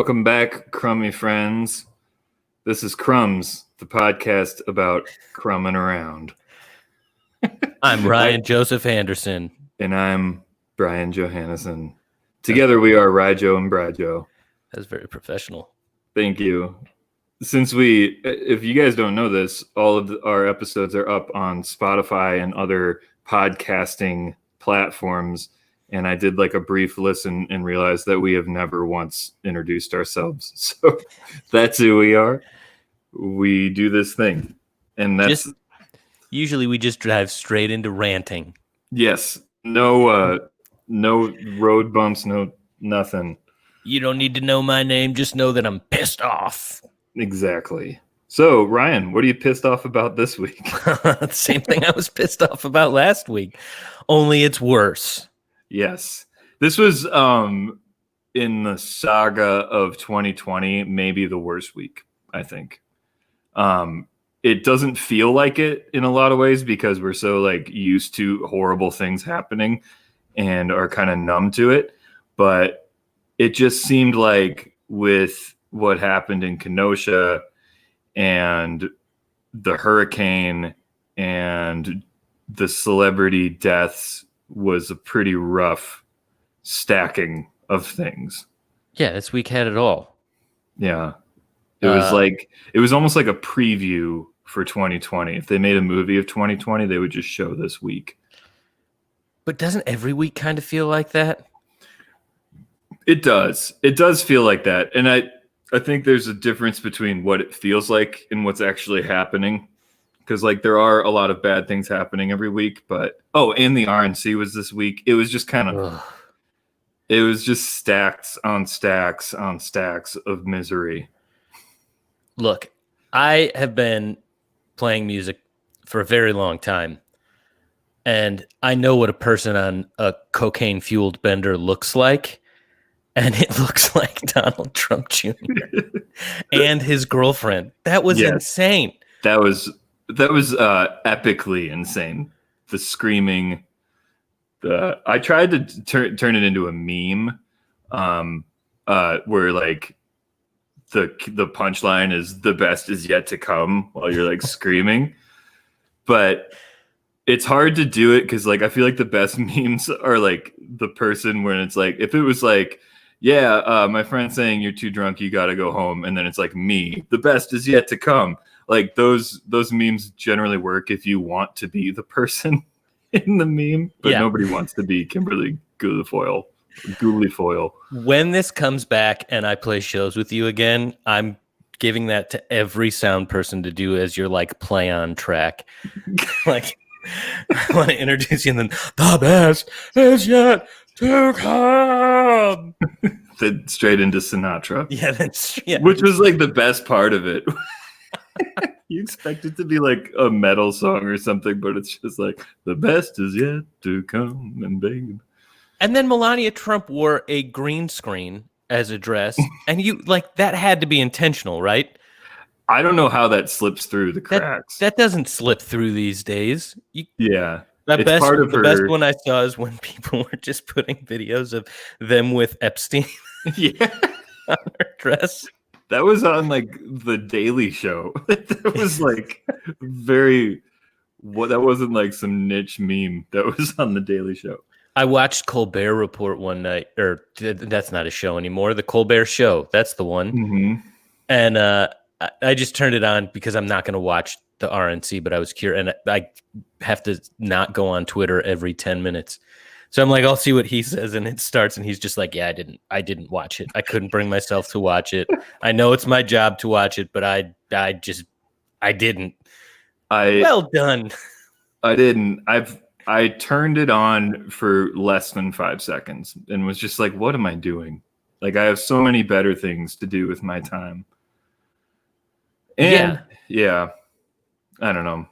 Welcome back, crummy friends. This is Crumbs, the podcast about crumbing around. I'm Ryan Joseph Anderson. And I'm Brian Johannesson. Together we are Ryjo and Brajo. That's very professional. Thank you. If you guys don't know this, all of our episodes are up on Spotify and other podcasting platforms. And I did like a brief listen and realized that we have never once introduced ourselves. So that's who we are. We do this thing. And that's usually we just drive straight into ranting. Yes. No road bumps, no nothing. You don't need to know my name, just know that I'm pissed off. Exactly. So, Ryan, what are you pissed off about this week? Same thing I was pissed off about last week. Only it's worse. Yes. This was in the saga of 2020, maybe the worst week, I think. It doesn't feel like it in a lot of ways because we're so like used to horrible things happening and are kind of numb to it. But it just seemed like with what happened in Kenosha and the hurricane and the celebrity deaths was a pretty rough stacking of things. Yeah, this week had it all. Yeah. It was almost like a preview for 2020. If they made a movie of 2020, they would just show this week. But doesn't every week kind of feel like that? It does. It does feel like that. And I think there's a difference between what it feels like and what's actually happening. Because like there are a lot of bad things happening every week, but and the RNC was this week. It was just kind of it was just stacks on stacks on stacks of misery. Look, I have been playing music for a very long time, and I know what a person on a cocaine-fueled bender looks like, and it looks like Donald Trump Jr. and his girlfriend. That was insane. That was epically insane. The screaming. I tried to turn it into a meme, where like the punchline is "the best is yet to come" while you're like screaming, but it's hard to do it because like I feel like the best memes are like the person when it's like if it was like my friend saying you're too drunk, you got to go home, and then it's like me, the best is yet to come. Like those memes generally work if you want to be the person in the meme, but nobody wants to be Kimberly Guilfoyle. When this comes back and I play shows with you again, I'm giving that to every sound person to do as your like play on track. Like I want to introduce you and then the best is yet to come. Then straight into Sinatra. Yeah, which was like the best part of it. You expect it to be like a metal song or something, but it's just like the best is yet to come and babe. And then Melania Trump wore a green screen as a dress, and you like that had to be intentional, right? I don't know how that slips through the cracks. That doesn't slip through these days. The best one I saw is when people were just putting videos of them with Epstein on her dress. That was on like the Daily Show. That was like that wasn't like some niche meme. That was on the Daily Show. I watched Colbert Report one night, or that's not a show anymore. The Colbert Show, that's the one. Mm-hmm. And I just turned it on because I'm not going to watch the RNC, but I was curious, and I have to not go on Twitter every 10 minutes. So I'm like, I'll see what he says, and it starts, and he's just like, yeah, I didn't watch it. I couldn't bring myself to watch it. I know it's my job to watch it, but I didn't. Well done. I didn't. I turned it on for less than 5 seconds and was just like, what am I doing? Like, I have so many better things to do with my time. And I don't know.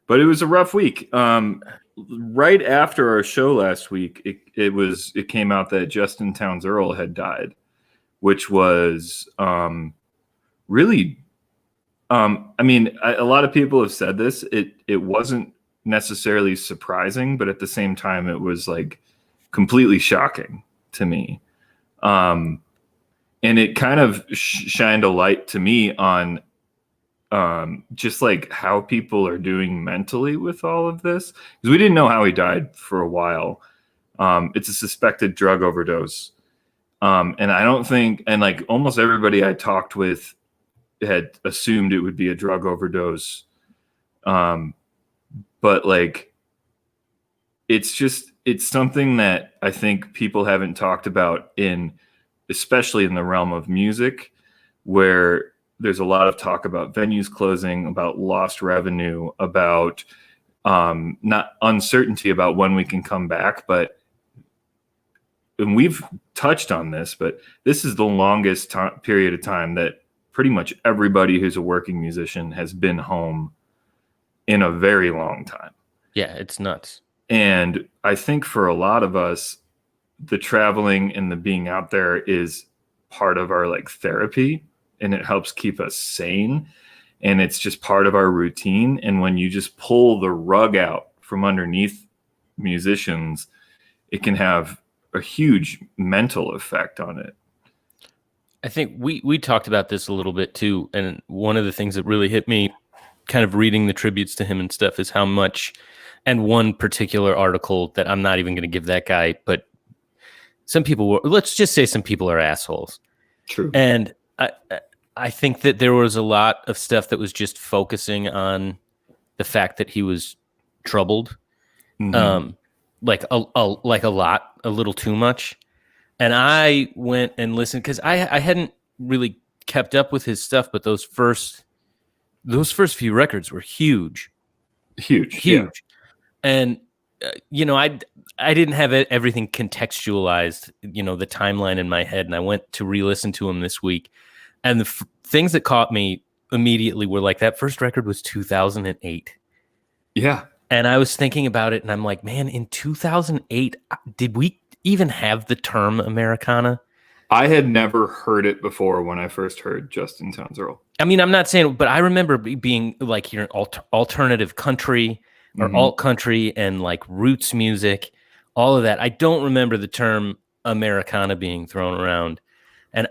But it was a rough week. Right after our show last week, it came out that Justin Townes Earl had died, which was really I mean, a lot of people have said this. It wasn't necessarily surprising, but at the same time, it was like completely shocking to me. And it kind of shined a light to me on just like how people are doing mentally with all of this, because we didn't know how he died for a while. It's a suspected drug overdose. And I don't think, and like almost everybody I talked with had assumed it would be a drug overdose. But like, it's something that I think people haven't talked about especially in the realm of music, where there's a lot of talk about venues closing, about lost revenue, about not uncertainty about when we can come back. And we've touched on this, but this is the longest period of time that pretty much everybody who's a working musician has been home in a very long time. Yeah, it's nuts. And I think for a lot of us, the traveling and the being out there is part of our like therapy, and it helps keep us sane. And it's just part of our routine. And when you just pull the rug out from underneath musicians, it can have a huge mental effect on it. I think we talked about this a little bit too. And one of the things that really hit me kind of reading the tributes to him and stuff is how much, and one particular article that I'm not even going to give that guy, but some people let's just say some people are assholes. True. And I think that there was a lot of stuff that was just focusing on the fact that he was troubled. Mm-hmm. Like a little too much. And I went and listened because I hadn't really kept up with his stuff, but those first few records were huge. Yeah. And I didn't have everything contextualized, the timeline in my head, and I went to re-listen to him this week, and the things that caught me immediately were like, that first record was 2008. Yeah. And I was thinking about it, and I'm like, man, in 2008, did we even have the term Americana? I had never heard it before when I first heard Justin Townes Earle. I mean, I'm not saying, but I remember being like hearing alternative country or alt country and like roots music, all of that. I don't remember the term Americana being thrown around. And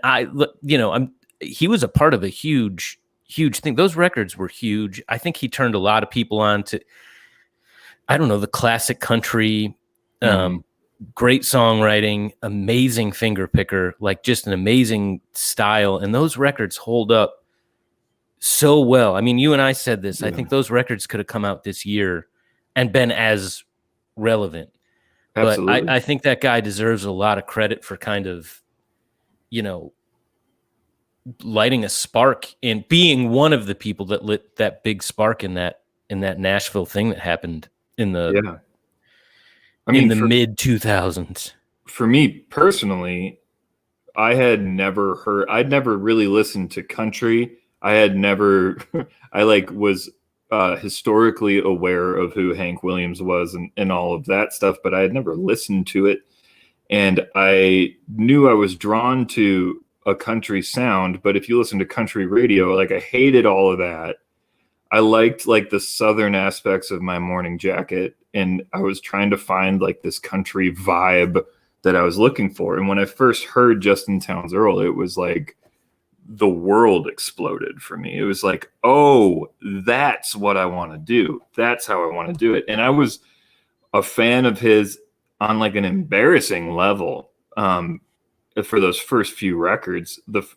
he was a part of a huge thing. Those records were huge. I think he turned a lot of people on to, I don't know, the classic country, great songwriting, amazing finger picker, like just an amazing style. And those records hold up so well. I mean, you and I said this. Yeah. I think those records could have come out this year and been as relevant. Absolutely. But I think that guy deserves a lot of credit for kind of, lighting a spark in being one of the people that lit that big spark in that Nashville thing that happened in the mid 2000s. For me personally, I'd never really listened to country. I was historically aware of who Hank Williams was and all of that stuff, but I had never listened to it. And I knew I was drawn to a country sound, but if you listen to country radio, like I hated all of that. I liked like the Southern aspects of My Morning Jacket, and I was trying to find like this country vibe that I was looking for. And when I first heard Justin Townes Earle, it was like the world exploded for me. It was like, oh, that's what I want to do. That's how I want to do it. And I was a fan of his on like an embarrassing level for those first few records. I've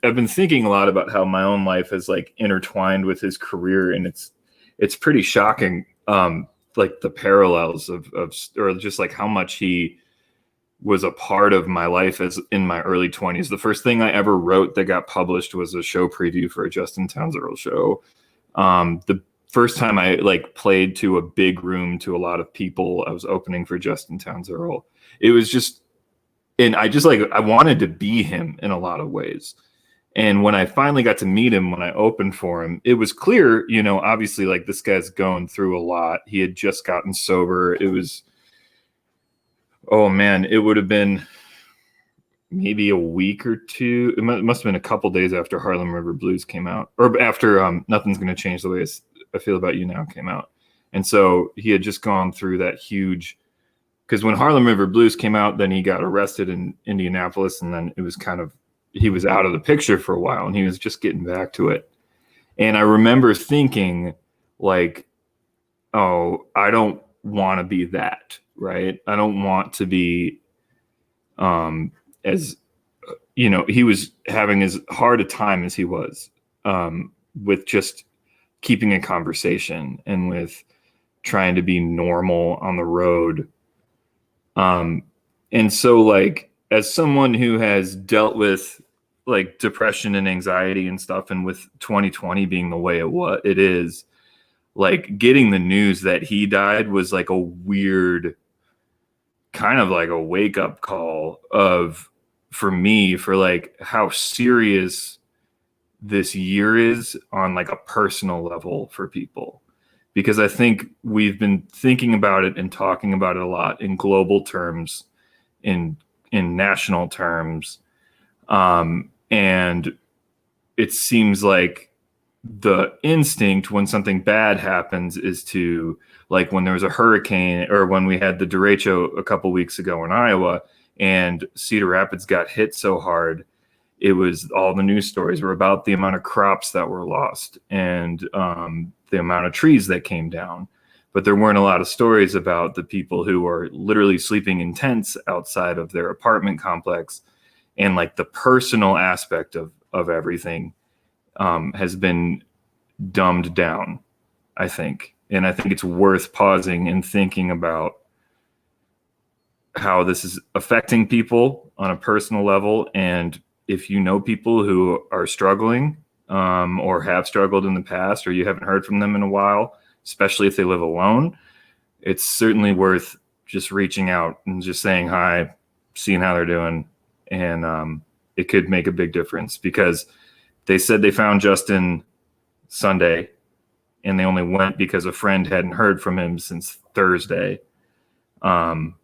been thinking a lot about how my own life is like intertwined with his career, and it's pretty shocking, like the parallels of or just like how much he was a part of my life as in my early 20s. The first thing I ever wrote that got published was a show preview for a Justin Townes Earle show. The first time I like played to a big room to a lot of people, I was opening for Justin Townes Earle. It was just, and I wanted to be him in a lot of ways. And when I finally got to meet him, when I opened for him, it was clear, obviously like this guy's going through a lot. He had just gotten sober. It was, oh man, it would have been maybe a week or two. It must have been a couple days after Harlem River Blues came out, or after Nothing's Gonna Change the Way I Feel About You Now came out. And so he had just gone through that huge because when Harlem River Blues came out, then he got arrested in Indianapolis, and then it was kind of, he was out of the picture for a while, and he was just getting back to it. And I remember thinking, like, oh, I don't want to be that, right? I don't want to be, as, you know, he was having as hard a time as he was, with just keeping a conversation and with trying to be normal on the road. And so, like, as someone who has dealt with like depression and anxiety and stuff, and with 2020 being the way it is, like, getting the news that he died was like a weird kind of like a wake up call for me, for like how serious this year is on like a personal level for people. Because I think we've been thinking about it and talking about it a lot in global terms, in national terms, and it seems like the instinct when something bad happens is to, like, when there was a hurricane, or when we had the derecho a couple weeks ago in Iowa and Cedar Rapids got hit so hard, it was, all the news stories were about the amount of crops that were lost, and the amount of trees that came down. But there weren't a lot of stories about the people who are literally sleeping in tents outside of their apartment complex. And like the personal aspect of everything has been dumbed down, I think. And I think it's worth pausing and thinking about how this is affecting people on a personal level. And if you know people who are struggling, or have struggled in the past, or you haven't heard from them in a while, especially if they live alone, it's certainly worth just reaching out and just saying hi, seeing how they're doing. And it could make a big difference, because they said they found Justin Sunday, and they only went because a friend hadn't heard from him since Thursday. And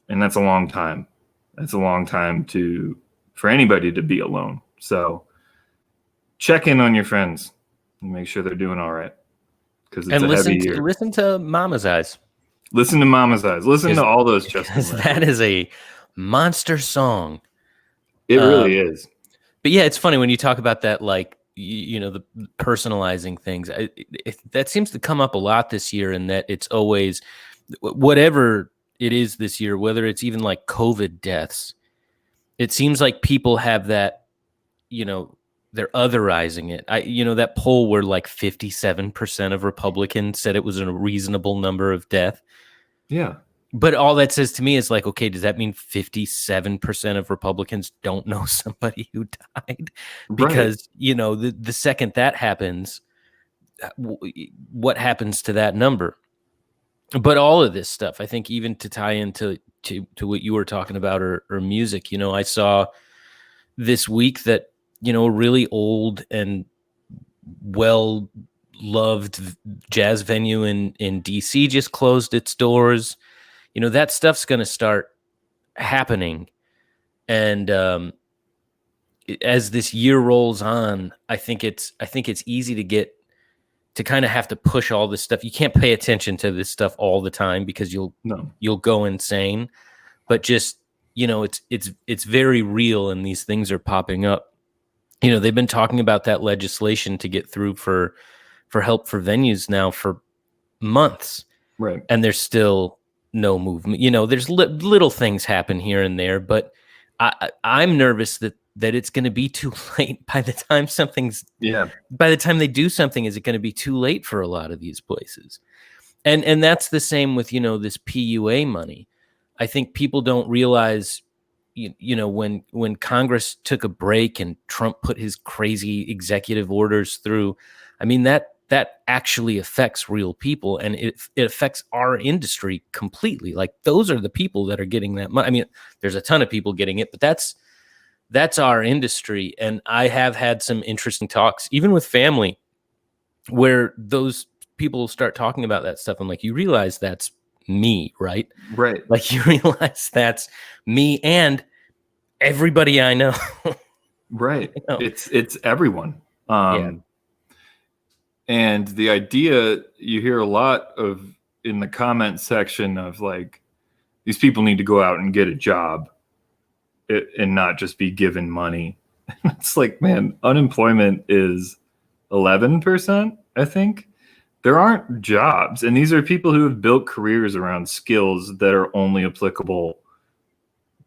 that's a long time. That's a long time for anybody to be alone. So check in on your friends and make sure they're doing all right, because it's a heavy year. Listen to Mama's Eyes. Listen to Mama's Eyes. Listen to all those Justin records. That is a monster song. It really is. But yeah, it's funny when you talk about that, like, the personalizing things. That seems to come up a lot this year, and that it's always, whatever it is this year, whether it's even like COVID deaths, it seems like people have that, they're otherizing it. That poll where like 57% of Republicans said it was a reasonable number of death. Yeah. But all that says to me is like, okay, does that mean 57% of Republicans don't know somebody who died? Because, right. The second that happens, what happens to that number? But all of this stuff, I think, even to tie into what you were talking about, or music, I saw this week that, a really old and well-loved jazz venue in DC just closed its doors. That stuff's going to start happening. And as this year rolls on, I think it's easy to kind of have to push all this stuff. You can't pay attention to this stuff all the time, because you'll go insane. But just, it's very real, and these things are popping up. They've been talking about that legislation to get through for help for venues now for months. Right. And there's still no movement. There's little things happen here and there, but I'm nervous that it's going to be too late by the time by the time they do something. Is it going to be too late for a lot of these places? And that's the same with, this PUA money. I think people don't realize, when Congress took a break and Trump put his crazy executive orders through, I mean, that actually affects real people, and it affects our industry completely. Like, those are the people that are getting that money. I mean, there's a ton of people getting it, but that's our industry. And I have had some interesting talks, even with family, where those people start talking about that stuff. I'm like, you realize that's me, right? Right. Like, you realize that's me and everybody I know. Right. It's everyone. And the idea you hear a lot of in the comment section of, like, These people need to go out and get a job and not just be given money. It's like, man, unemployment is 11%, I think. There aren't jobs. And these are people who have built careers around skills that are only applicable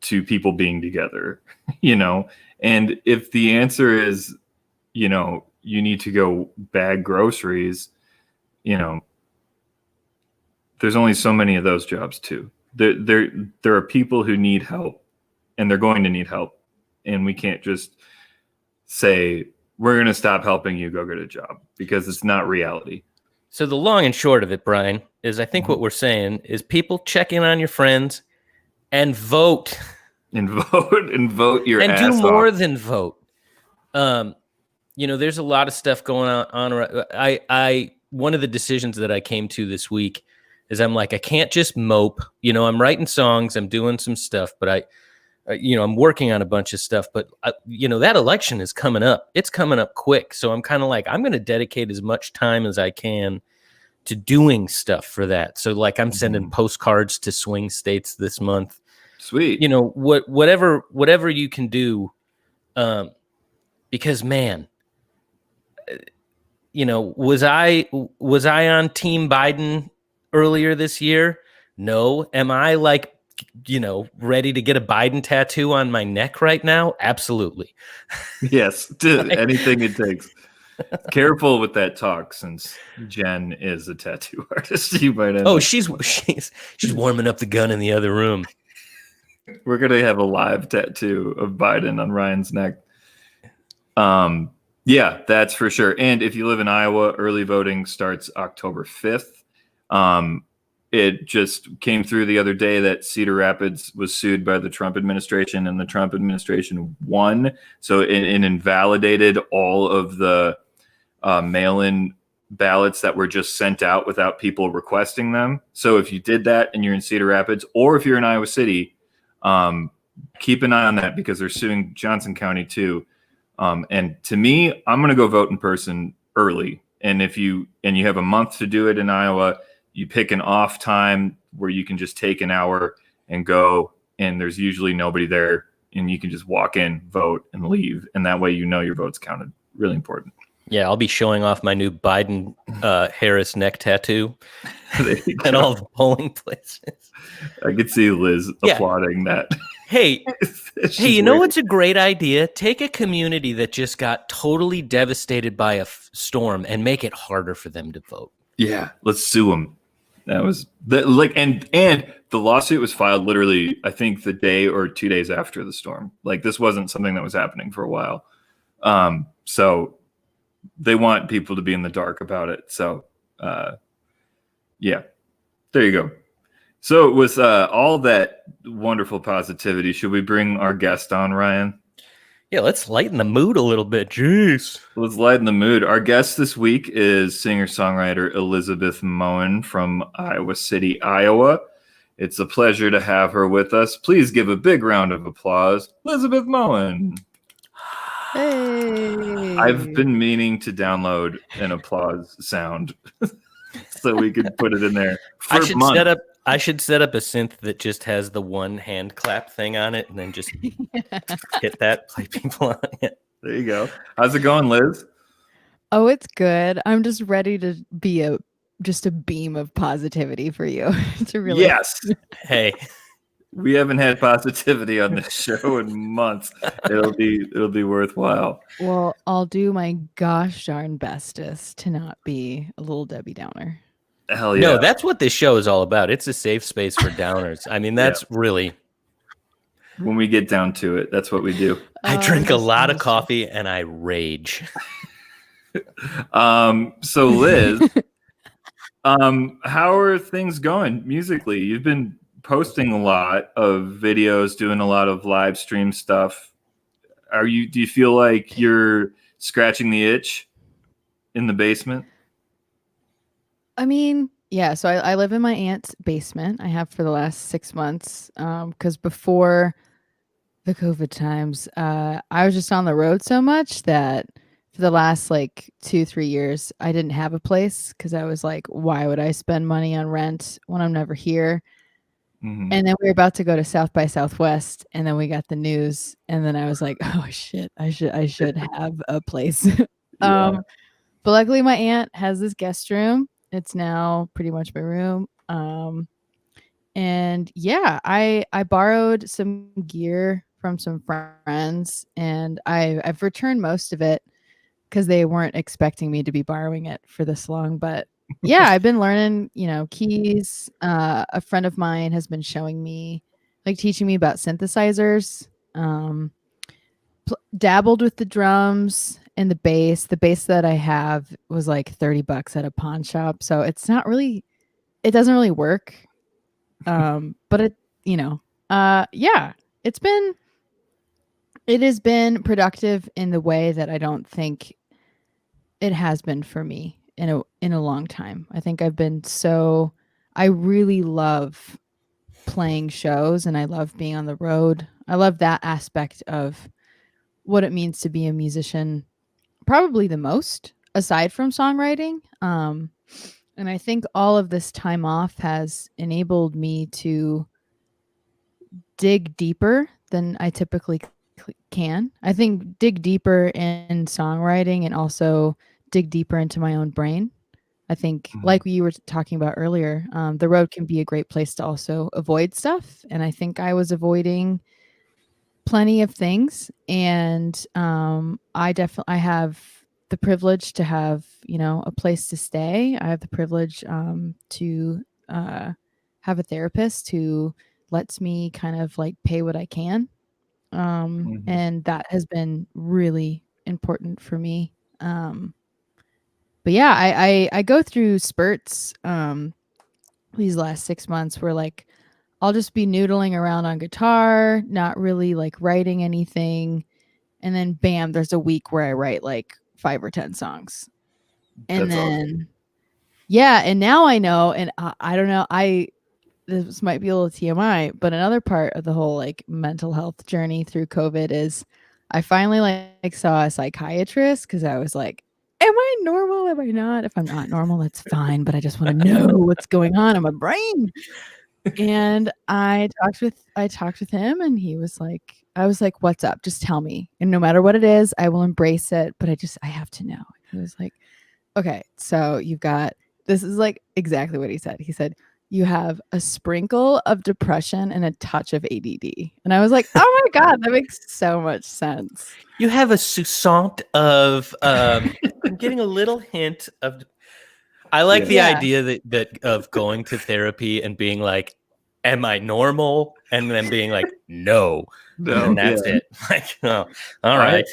to people being together, you know? And if the answer is, you know, you need to go bag groceries, you know, there's only so many of those jobs too. There are people who need help, and they're going to need help. And we can't just say, we're going to stop helping you, go get a job, because it's not reality. So the long and short of it, Brian, is I think what we're saying is people check in on your friends and vote. And vote your and ass do more off. than vote. You know, there's a lot of stuff going on. I one of the decisions that I came to this week is I'm like, I can't just mope. You know, I'm writing songs, I'm doing some stuff, but you know, I'm working on a bunch of stuff. But you know, that election is coming up. It's coming up quick. So I'm kind of like, I'm going to dedicate as much time as I can to doing stuff for that. So like, I'm sending postcards to swing states this month. Sweet. You know, whatever you can do, because man, you know, was I on Team Biden earlier this year? No. Am I like, you know, ready to get a Biden tattoo on my neck right now? Absolutely. Yes, anything it takes. Careful with that talk, since Jen is a tattoo artist. You might end up. She's warming up the gun in the other room. We're gonna have a live tattoo of Biden on Ryan's neck. Yeah, that's for sure. And if you live in Iowa, early voting starts October 5th. It just came through the other day that Cedar Rapids was sued by the Trump administration, and the Trump administration won. So it invalidated all of the mail-in ballots that were just sent out without people requesting them. So if you did that and you're in Cedar Rapids, or if you're in Iowa City, keep an eye on that, because they're suing Johnson County too. And to me, I'm going to go vote in person early. And if you have a month to do it in Iowa, you pick an off time where you can just take an hour and go, and there's usually nobody there, and you can just walk in, vote, and leave. And that way, you know, your vote's counted. Really important. Yeah, I'll be showing off my new Biden Harris neck tattoo at all the polling places. I could see Liz applauding that. Hey, you know what's a great idea? Take a community that just got totally devastated by a storm and make it harder for them to vote. Yeah, let's sue them. That was and the lawsuit was filed literally, I think, the day or 2 days after the storm. Like, this wasn't something that was happening for a while. So they want people to be in the dark about it. So, yeah, there you go. So with all that wonderful positivity, should we bring our guest on, Ryan? Yeah, let's lighten the mood a little bit. Jeez. Let's lighten the mood. Our guest this week is singer-songwriter Elizabeth Moen from Iowa City, Iowa. It's a pleasure to have her with us. Please give a big round of applause, Elizabeth Moen. Hey. I've been meaning to download an applause sound so we could put it in there. I should set up a synth that just has the one hand clap thing on it, and then just hit that, play people on it. There you go. How's it going, Liz? Oh, it's good. I'm just ready to be just a beam of positivity for you. To really Yes. Hey, we haven't had positivity on this show in months. It'll be worthwhile. Well, I'll do my gosh darn bestest to not be a little Debbie Downer. Hell yeah. No, that's what this show is all about. It's a safe space for downers. I mean, that's really... When we get down to it, that's what we do. I drink a lot of coffee and I rage. So Liz, how are things going musically? You've been posting a lot of videos, doing a lot of live stream stuff. Do you feel like you're scratching the itch in the basement? I mean, yeah. So I live in my aunt's basement. I have for the last 6 months. Because before the COVID times, I was just on the road so much that for the last like 2-3 years, I didn't have a place, because I was like, why would I spend money on rent when I'm never here? Mhm. And then we were about to go to South by Southwest, and then we got the news, and then I was like, "Oh shit, I should have a place." Yeah. But luckily my aunt has this guest room. It's now pretty much my room. And yeah, I borrowed some gear from some friends, and I've returned most of it because they weren't expecting me to be borrowing it for this long. But yeah, I've been learning, keys. A friend of mine has been showing me, like, teaching me about synthesizers. Um, Dabbled with the drums and the bass. The bass that I have was like $30 at a pawn shop, so it doesn't really work. But you know, yeah, it's been it has been productive in the way that I don't think it has been for me in a long time. I think I really love playing shows, and I love being on the road. I love that aspect of what it means to be a musician, probably the most, aside from songwriting. And I think all of this time off has enabled me to dig deeper than I typically can. I think dig deeper in songwriting and also dig deeper into my own brain. I think, Mhm. like you were talking about earlier, the road can be a great place to also avoid stuff. And I think I was avoiding plenty of things, and I have the privilege to have, a place to stay. I have the privilege to have a therapist who lets me kind of like pay what I can, Mhm. and that has been really important for me. But yeah, I go through spurts these last 6 months where, like, I'll just be noodling around on guitar, not really like writing anything, and then bam, there's a week where I write like 5 or 10 songs. And That's awesome. then yeah, and now I know, and I don't know, this might be a little TMI, but another part of the whole like mental health journey through COVID is I finally like saw a psychiatrist because I was like, am I normal? Am I not? If I'm not normal, that's fine, but I just want to know what's going on in my brain. And I talked with him, and I was like, "What's up? Just tell me. And no matter what it is, I will embrace it, but I have to know." He was like, "Okay, so you've got," this is like exactly what he said. He said, "You have a sprinkle of depression and a touch of ADD." And I was like, "Oh my god, that makes so much sense." You have a sousant of I'm getting a little hint of I like the Yeah. Yeah. idea that of going to therapy and being like, am I normal? And then being like, no. No, And that's yeah. it. Like, oh, all I right.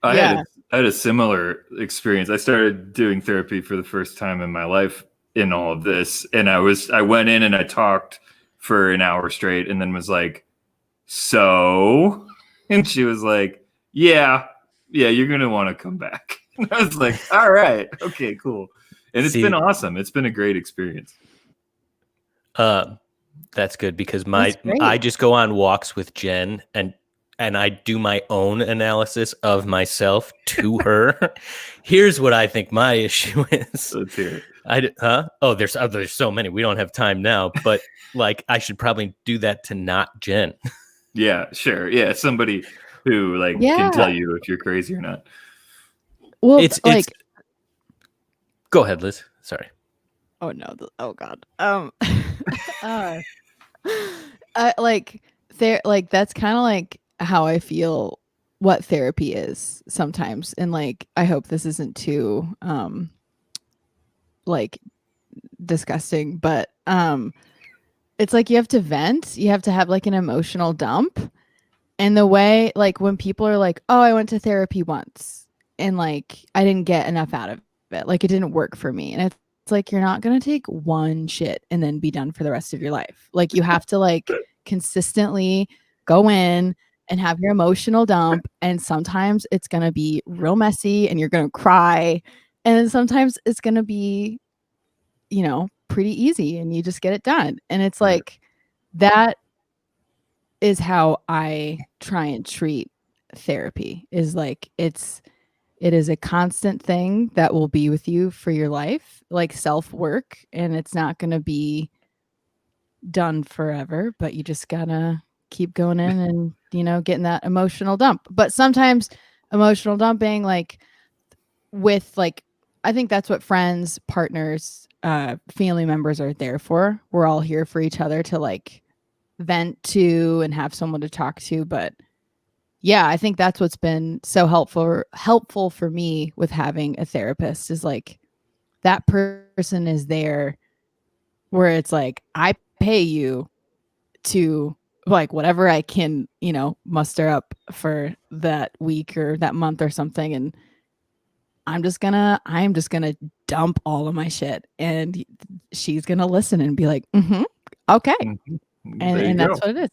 I had Yeah. a, I had a similar experience. I started doing therapy for the first time in my life in all of this, and I went in and I talked for an hour straight, and then was like, "So," and she was like, "Yeah, yeah, you're gonna want to come back." And I was like, "All right, okay, cool." And it's been See, awesome. It's been a great experience. that's good because That's I great. just go on walks with Jen and I do my own analysis of myself to her. Here's what I think my issue is. Let's hear it. Oh, there's so many. We don't have time now, but like I should probably do that to not Jen. Yeah, sure. Yeah, somebody who like can Yeah. tell you if you're crazy or not. Well, It's go ahead, Liz. Sorry. oh no, oh god. Uh, like that's kind of like how I feel what therapy is sometimes, and like I hope this isn't too like disgusting, but it's like you have to vent, you have to have like an emotional dump. And the way, like, when people are like, "Oh, I went to therapy once and like I didn't get enough out of it, like it didn't work for me," and it's like you're not going to take one shit and then be done for the rest of your life. Like, you have to like consistently go in and have your emotional dump, and sometimes it's going to be real messy and you're going to cry, and then sometimes it's going to be, pretty easy and you just get it done. And it's Right. like that is how I try and treat therapy, is like it is a constant thing that will be with you for your life, like self-work, and it's not going to be done forever, but you just gotta keep going in and, getting that emotional dump. But sometimes emotional dumping, like with like, I think that's what friends, partners, family members are there for. We're all here for each other to like vent to and have someone to talk to. But yeah, I think that's what's been so helpful for me with having a therapist is like that person is there where it's like I pay you to like whatever I can, muster up for that week or that month or something, and I'm just gonna dump all of my shit, and she's gonna listen and be like, okay, Mhm. and There you that's go. what it is.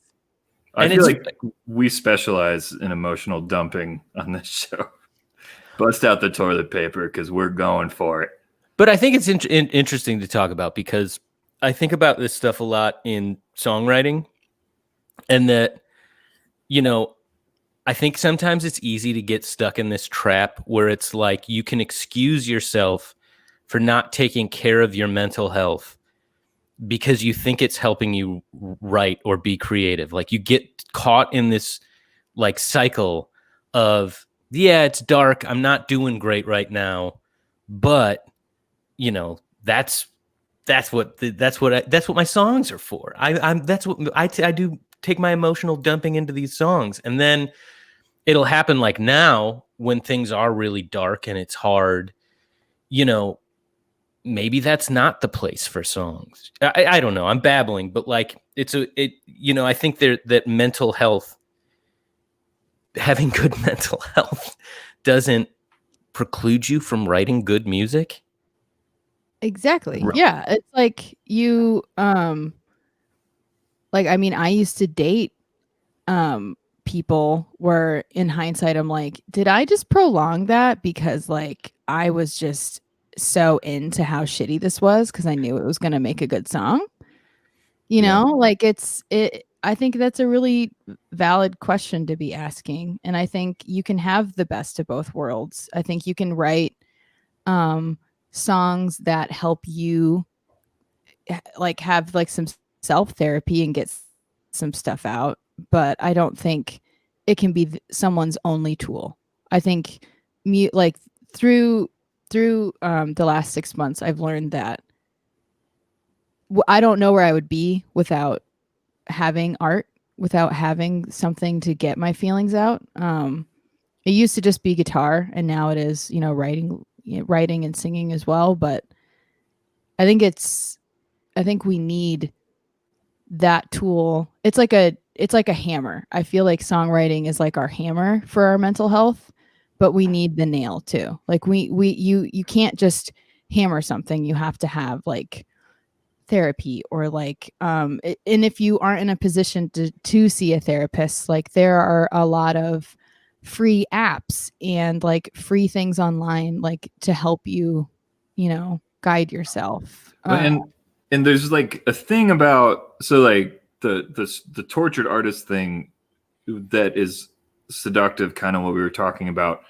I And feel it's- like we specialize in emotional dumping on this show. Bust out the toilet paper because we're going for it. But I think it's interesting to talk about because I think about this stuff a lot in songwriting, and that, I think sometimes it's easy to get stuck in this trap where it's like you can excuse yourself for not taking care of your mental health because you think it's helping you write or be creative. Like you get caught in this like cycle of, yeah, it's dark, I'm not doing great right now, but that's what my songs are for. I'm that's what I do, take my emotional dumping into these songs. And then it'll happen like now when things are really dark and it's hard, maybe that's not the place for songs. I don't know. I'm babbling, but like I think that mental health, having good mental health doesn't preclude you from writing good music. Exactly. Yeah, it's like you like I mean, I used to date people where in hindsight I'm like, did I just prolong that because like I was just so into how shitty this was because I knew it was going to make a good song? Like I think that's a really valid question to be asking, and I think you can have the best of both worlds. I think you can write songs that help you like have like some self therapy and get some stuff out, but I don't think it can be someone's only tool. I think like through the last 6 months I've learned that I don't know where I would be without having art, without having something to get my feelings out. It used to just be guitar, and now it is, writing and singing as well. But I think we need that tool. It's like a hammer. I feel like songwriting is like our hammer for our mental health, but we need the nail too. Like you can't just hammer something. You have to have like therapy or like and if you aren't in a position to see a therapist, like there are a lot of free apps and like free things online like to help you, guide yourself. And there's like a thing about like the tortured artist thing that is seductive, kind of what we were talking about.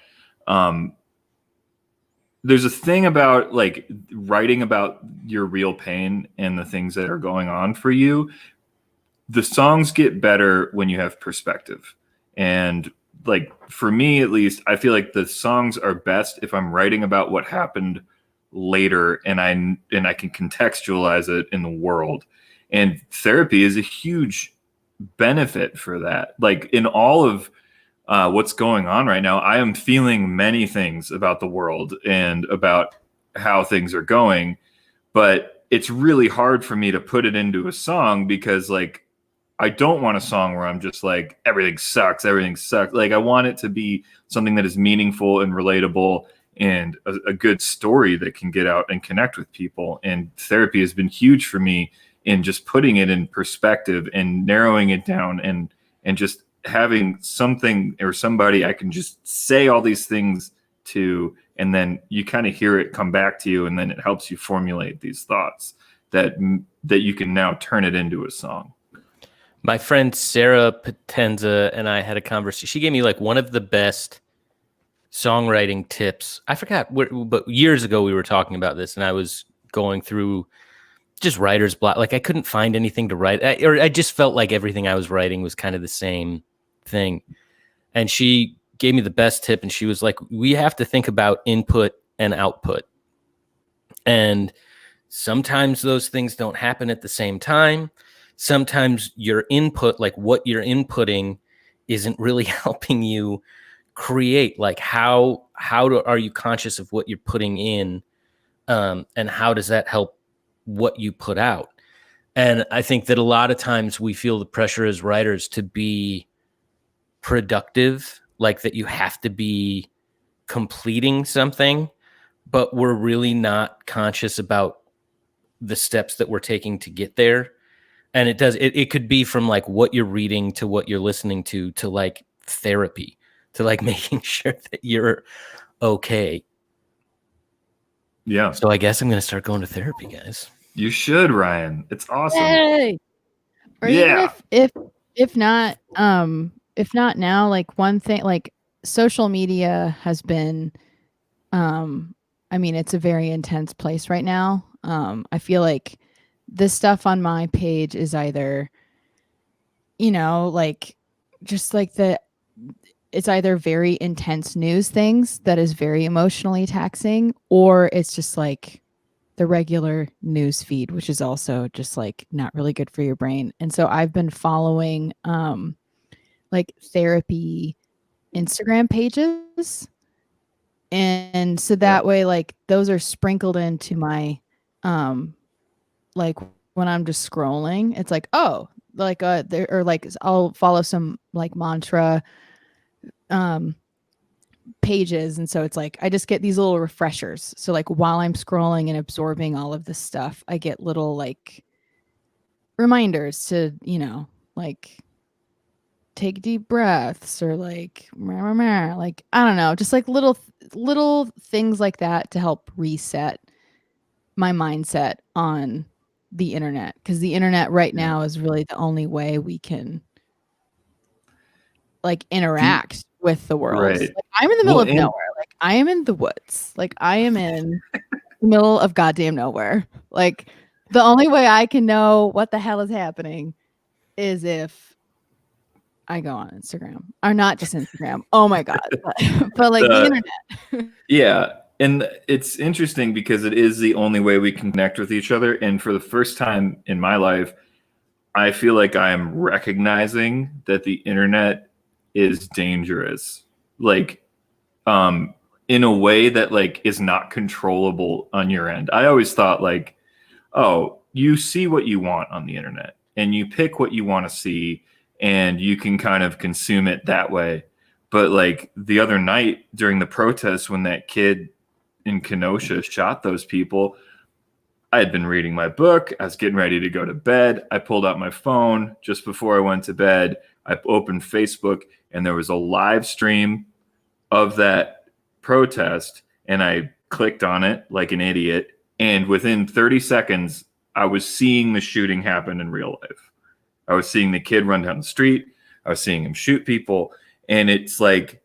There's a thing about like writing about your real pain and the things that are going on for you. The songs get better when you have perspective. And like for me at least, I feel like the songs are best if I'm writing about what happened later and I can contextualize it in the world. And therapy is a huge benefit for that. Like in all of what's going on right now, I am feeling many things about the world and about how things are going, but it's really hard for me to put it into a song because like I don't want a song where I'm just like everything sucks. Like I want it to be something that is meaningful and relatable and a good story that can get out and connect with people. And therapy has been huge for me in just putting it in perspective and narrowing it down and just having something or somebody I can just say all these things to, and then you kind of hear it come back to you, and then it helps you formulate these thoughts that you can now turn it into a song. My friend Sarah Potenza and I had a conversation. She gave me like one of the best songwriting tips. I forgot where, but years ago we were talking about this, and I was going through just writer's block. Like I couldn't find anything to write, or I just felt like everything I was writing was kind of the same thing. And she gave me the best tip, and she was like, we have to think about input and output. And sometimes those things don't happen at the same time. Sometimes your input, like what you're inputting, isn't really helping you create. Like are you conscious of what you're putting in, and how does that help what you put out? And I think that a lot of times we feel the pressure as writers to be productive, like that you have to be completing something, but we're really not conscious about the steps that we're taking to get there. And it could be from like what you're reading to what you're listening to like therapy, to like making sure that you're okay. Yeah. So I guess I'm going to start going to therapy, guys. You should, Ryan. It's awesome. Yay! Or Yeah. even if not now, like one thing, like social media has been, I mean, it's a very intense place right now. I feel like this stuff on my page is either, like just like it's either very intense news things that is very emotionally taxing, or it's just like the regular news feed, which is also just like not really good for your brain. And so I've been following like therapy Instagram pages. And so that way, like those are sprinkled into my like when I'm just scrolling, it's like, oh, like there, or like I'll follow some like mantra pages, and so it's like I just get these little refreshers. So like while I'm scrolling and absorbing all of this stuff, I get little like reminders to, like take deep breaths, or like like I don't know, just like little things like that to help reset my mindset on the internet, because the internet right now is really the only way we can like interact with the world. Right. Like, I'm in the middle of nowhere. Like I am in the woods. Like I am in the middle of goddamn nowhere. Like the only way I can know what the hell is happening is if I go on Instagram, or not just Instagram. Oh my God. But like the internet. Yeah. And it's interesting because it is the only way we can connect with each other. And for the first time in my life, I feel like I am recognizing that the internet is dangerous. Like, in a way that like is not controllable on your end. I always thought like, oh, you see what you want on the internet and you pick what you want to see and you can kind of consume it that way. But like the other night during the protest, when that kid in Kenosha shot those people, I had been reading my book. I was getting ready to go to bed. I pulled out my phone just before I went to bed. I opened Facebook and there was a live stream of that protest, and I clicked on it like an idiot. And within 30 seconds, I was seeing the shooting happen in real life. I was seeing the kid run down the street. I was seeing him shoot people. And it's like,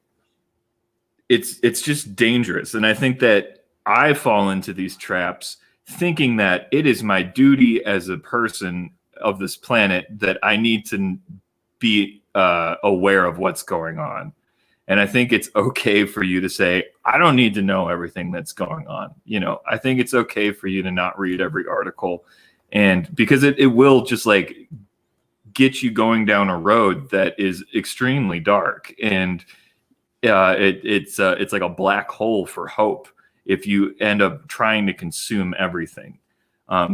it's just dangerous. And I think that I fall into these traps thinking that it is my duty as a person of this planet that I need to be aware of what's going on. And I think it's okay for you to say, I don't need to know everything that's going on. I think it's okay for you to not read every article. And because it will just like get you going down a road that is extremely dark. And it's like a black hole for hope if you end up trying to consume everything.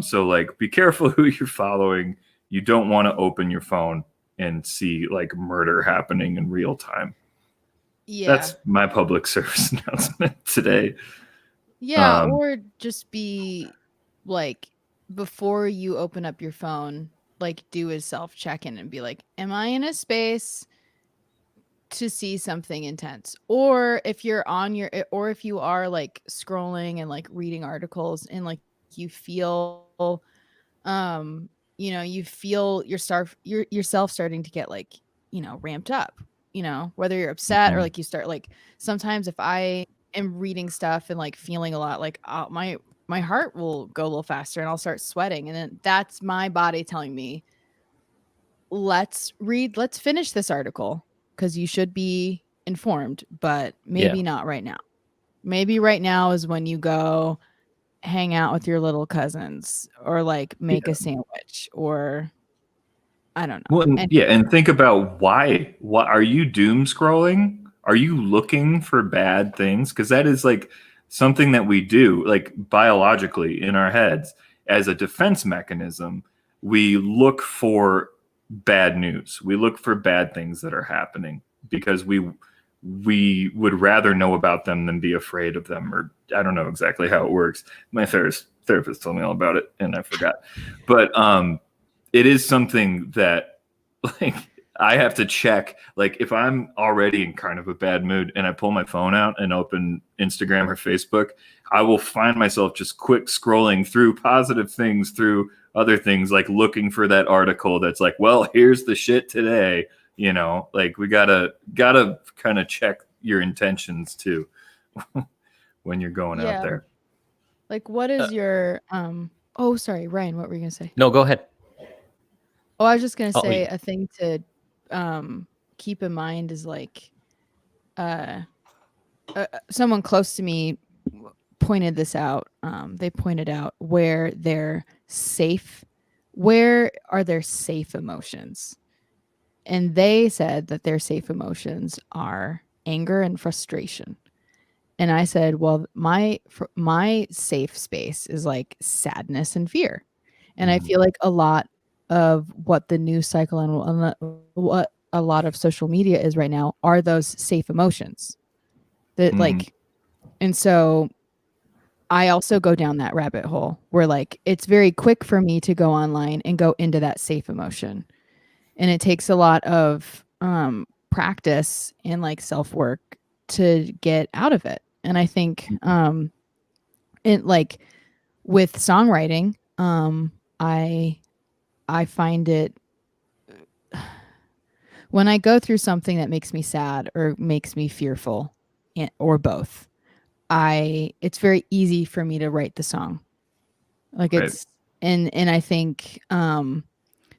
So like, be careful who you're following. You don't want to open your phone and see like murder happening in real time. Yeah. That's my public service announcement today. Yeah, or just be like, before you open up your phone, like do a self check-in and be like, am I in a space to see something intense? Or if you're or if you are like scrolling and like reading articles and like you feel you feel yourself starting to get like, ramped up, whether you're upset or like you start like, sometimes if I am reading stuff and like feeling a lot, like my my heart will go a little faster and I'll start sweating. And then that's my body telling me, let's finish this article because you should be informed, but maybe not right now. Maybe right now is when you go hang out with your little cousins or like make a sandwich or I don't know. Well, and think about why. What are you doom scrolling? Are you looking for bad things? Because that is like something that we do, like biologically in our heads as a defense mechanism. We look for bad news. We look for bad things that are happening because we would rather know about them than be afraid of them. Or I don't know exactly how it works. My therapist told me all about it, and I forgot. But it is something that like I have to check. Like if I'm already in kind of a bad mood and I pull my phone out and open Instagram or Facebook, I will find myself just quick scrolling through positive things, through other things, like looking for that article that's like, well, here's the shit today. You know, like we gotta kind of check your intentions too when you're going out there. Like what is your oh sorry, Ryan, what were you gonna say? No, go ahead. Oh, I was just gonna say a thing to keep in mind is like someone close to me pointed this out. They pointed out where are their safe emotions, and they said that their safe emotions are anger and frustration. And I said, well, my safe space is like sadness and fear. And I feel like a lot of what the news cycle and what a lot of social media is right now are those safe emotions that like, and so I also go down that rabbit hole where like, it's very quick for me to go online and go into that safe emotion. And it takes a lot of practice and like self-work to get out of it. And I think it like with songwriting, I find it when I go through something that makes me sad or makes me fearful or both, it's very easy for me to write the song. Like it's and I think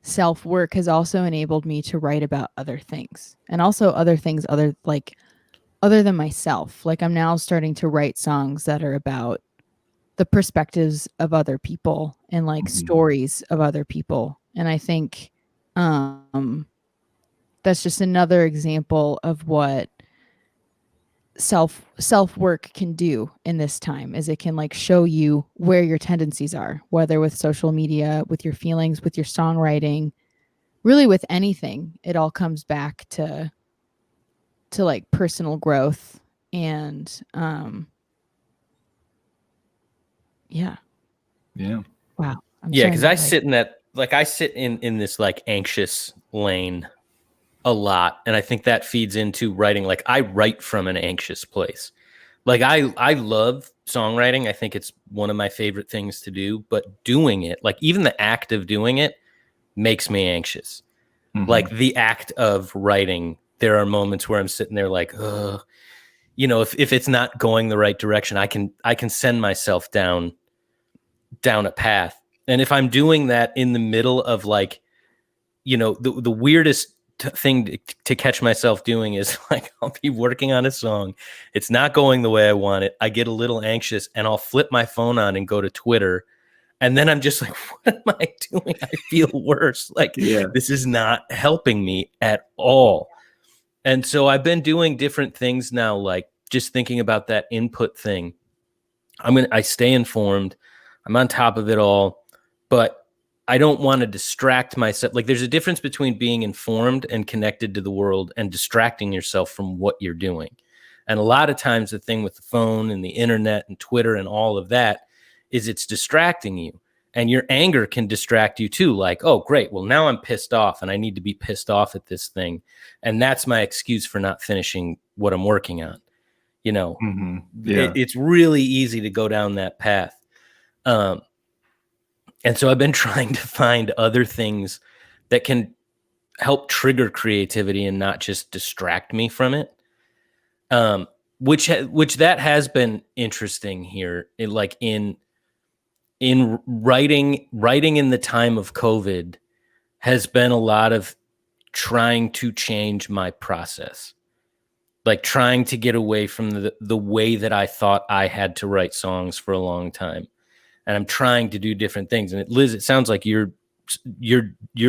self-work has also enabled me to write about other things and also other things other than myself. Like I'm now starting to write songs that are about the perspectives of other people and like stories of other people. And I think that's just another example of what self-work can do in this time, is it can like show you where your tendencies are, whether with social media, with your feelings, with your songwriting, really with anything. It all comes back to like personal growth and yeah wow because I sit in that, like I sit in this like anxious lane a lot, and I think that feeds into writing. Like I write from an anxious place. Like I love songwriting. I think it's one of my favorite things to do, but doing it, like even the act of doing it makes me anxious. Like the act of writing, there are moments where I'm sitting there like, ugh. You know, if it's not going the right direction, I can send myself down a path. And if I'm doing that in the middle of like, you know, the weirdest thing to catch myself doing is like, I'll be working on a song. It's not going the way I want it. I get a little anxious and I'll flip my phone on and go to Twitter. And then I'm just like, what am I doing? I feel worse. Like, this is not helping me at all. And so I've been doing different things now, like just thinking about that input thing. I stay informed. I'm on top of it all, but I don't want to distract myself. Like there's a difference between being informed and connected to the world and distracting yourself from what you're doing. And a lot of times the thing with the phone and the internet and Twitter and all of that is it's distracting you, and your anger can distract you too. Like, oh, great. Well, now I'm pissed off and I need to be pissed off at this thing. And that's my excuse for not finishing what I'm working on. You know, it's really easy to go down that path. And so I've been trying to find other things that can help trigger creativity and not just distract me from it. Which that has been interesting here. in writing in the time of COVID has been a lot of trying to change my process, like trying to get away from the way that I thought I had to write songs for a long time. And I'm trying to do different things. And Liz, it sounds like you're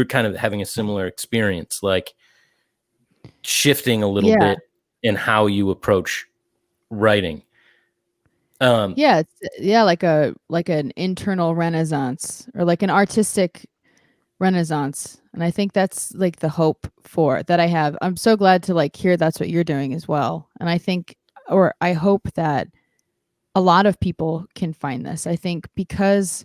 kind of having a similar experience, like shifting a little bit in how you approach writing. Like an internal renaissance, or like an artistic renaissance. And I think that's like the hope for that I have. I'm so glad to like hear that's what you're doing as well. And I think, or I hope that a lot of people can find this. I think because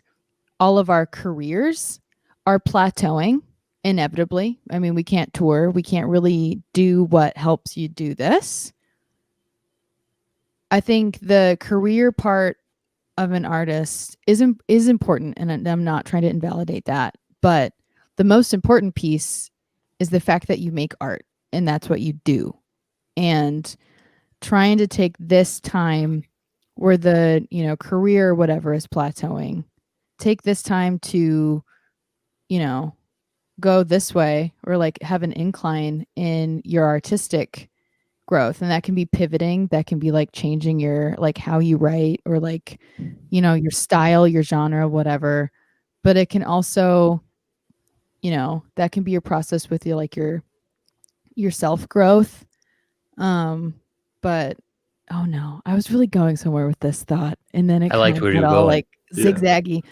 all of our careers are plateauing inevitably. I mean, we can't tour, we can't really do what helps you do this. I think the career part of an artist is important, and I'm not trying to invalidate that, but the most important piece is the fact that you make art and that's what you do. And trying to take this time where the, career or whatever is plateauing, take this time to, go this way, or like have an incline in your artistic growth. And that can be pivoting, that can be like changing your, like how you write, or like, your style, your genre, whatever. But it can also, that can be your process with your self growth. But oh no, I was really going somewhere with this thought, and then it kind of got all going. Like zigzaggy.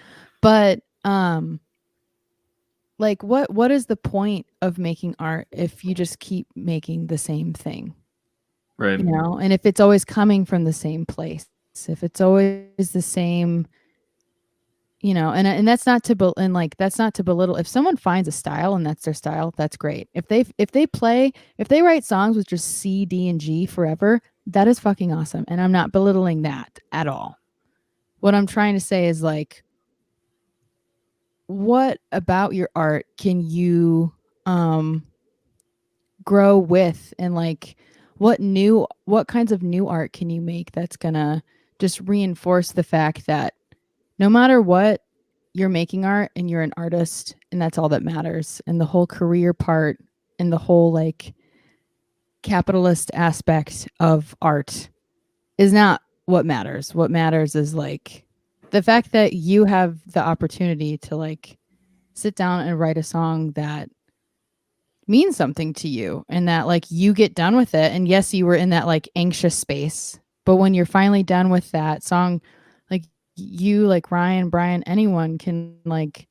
But like what is the point of making art if you just keep making the same thing? Right. And if it's always coming from the same place, if it's always the same, and that's not to that's not to belittle. If someone finds a style and that's their style, that's great. If they write songs with just C, D, and G forever, that is fucking awesome. And I'm not belittling that at all. What I'm trying to say is like, what about your art can you grow with, and like what kinds of new art can you make that's gonna just reinforce the fact that no matter what, you're making art and you're an artist, and that's all that matters. And the whole career part and the whole like capitalist aspect of art is not what matters. What matters is like the fact that you have the opportunity to like sit down and write a song that means something to you, and that like you get done with it. And yes, you were in that like anxious space, but when you're finally done with that song, like you, like Ryan, Brian, anyone can like,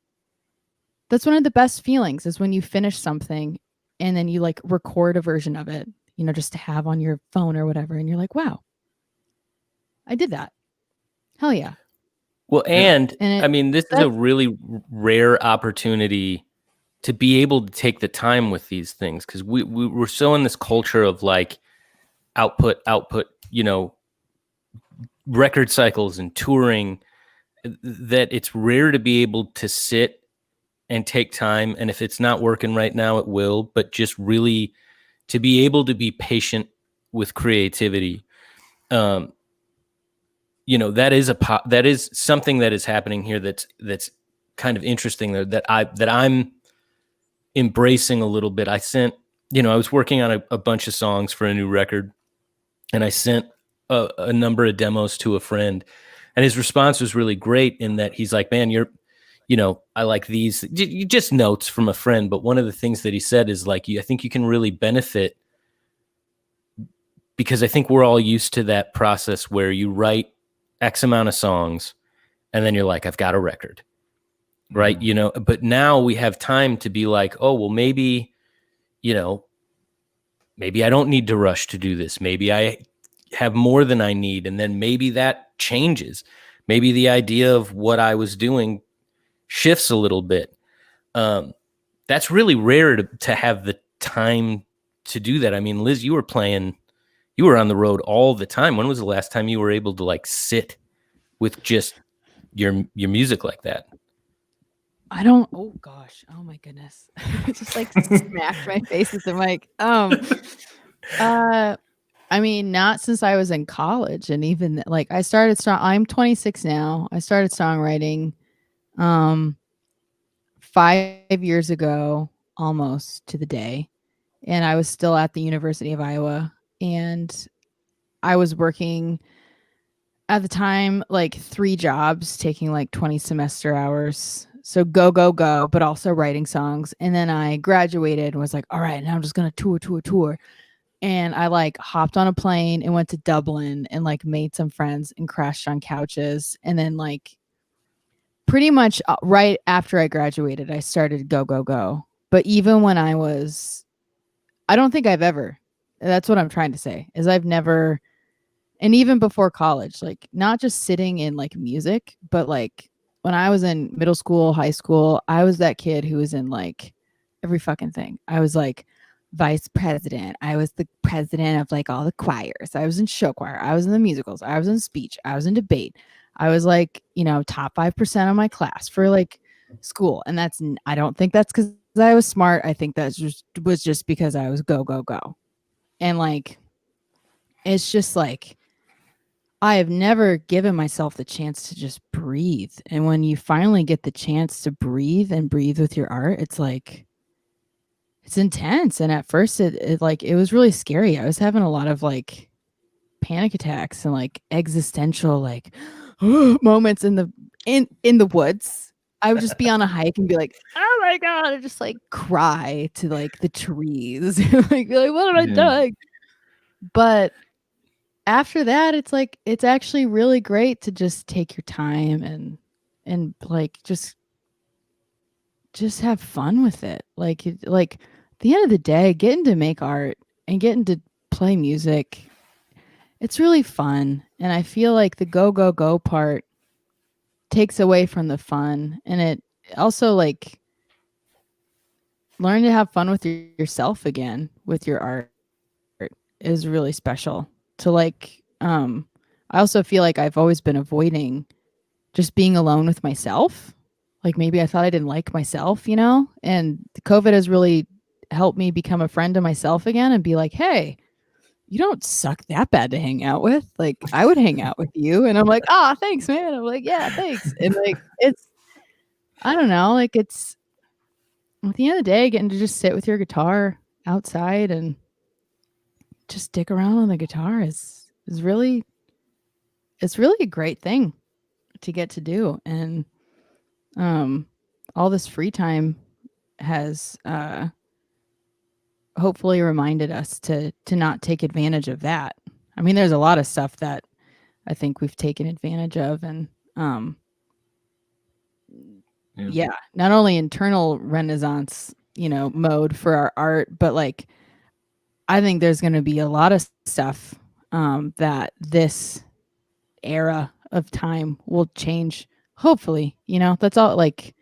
that's one of the best feelings, is when you finish something and then you like record a version of it, just to have on your phone or whatever. And you're like, wow, I did that. Hell yeah. Well, and I mean, this is a really rare opportunity to be able to take the time with these things, because we're so in this culture of like output, record cycles and touring, that it's rare to be able to sit and take time. And if it's not working right now, it will, but just really to be able to be patient with creativity. That is something that is happening here that's kind of interesting that I'm embracing a little bit. I sent, I was working on a bunch of songs for a new record, and I sent a number of demos to a friend, and his response was really great in that he's like, man, I like these, just notes from a friend. But one of the things that he said is like, I think you can really benefit, because I think we're all used to that process where you write X amount of songs and then you're like, I've got a record, right? But now we have time to be like, oh, well, maybe I don't need to rush to do this. Maybe I have more than I need. And then maybe that changes. Maybe the idea of what I was doing shifts a little bit. That's really rare to have the time to do that. I mean, Liz, you were on the road all the time. When was the last time you were able to like sit with just your music like that? Oh gosh. Oh my goodness. I just like smacked my face with the mic. I mean, not since I was in college. And even like I'm 26 now. I started songwriting um 5 years ago, almost to the day, and I was still at the University of Iowa, and I was working at the time like 3 jobs, taking like 20 semester hours. So go, go, go, but also writing songs. And then I graduated and was like, all right, now I'm just gonna tour. And I like hopped on a plane and went to Dublin and like made some friends and crashed on couches. And then like pretty much right after I graduated, I started go, go, go. But even when I don't think I've ever, that's what I'm trying to say, is I've never, and even before college, like not just sitting in like music, but like when I was in middle school, high school, I was that kid who was in like every fucking thing. I was like vice president. I was the president of like all the choirs. I was in show choir. I was in the musicals. I was in speech. I was in debate. I was like, top 5% of my class for like school. And I don't think that's because I was smart. I think that was just because I was go, go, go. And like, it's just like, I have never given myself the chance to just breathe. And when you finally get the chance to breathe and breathe with your art, it's like, it's intense. And at first it was really scary. I was having a lot of like panic attacks and like existential like moments in the woods. I would just be on a hike and be like, oh my God, and just like cry to like the trees. like what am I doing? But after that, it's like it's actually really great to just take your time and like just have fun with it. Like at the end of the day, getting to make art and getting to play music, it's really fun. And I feel like the go go go part takes away from the fun, and it also like learn to have fun with yourself again with your art is really special. To like I also feel like I've always been avoiding just being alone with myself. Like maybe I thought I didn't like myself, and COVID has really helped me become a friend to myself again and be like, hey, you don't suck that bad to hang out with. Like I would hang out with you. And I'm like, thanks, man. I'm like, yeah, thanks. And like, I don't know, like it's at the end of the day, getting to just sit with your guitar outside and just dick around on the guitar is really, it's really a great thing to get to do. And all this free time has hopefully reminded us to not take advantage of that. I mean, there's a lot of stuff that I think we've taken advantage of, and not only internal renaissance, mode for our art, but like I think there's going to be a lot of stuff that this era of time will change. Hopefully, that's all. Like,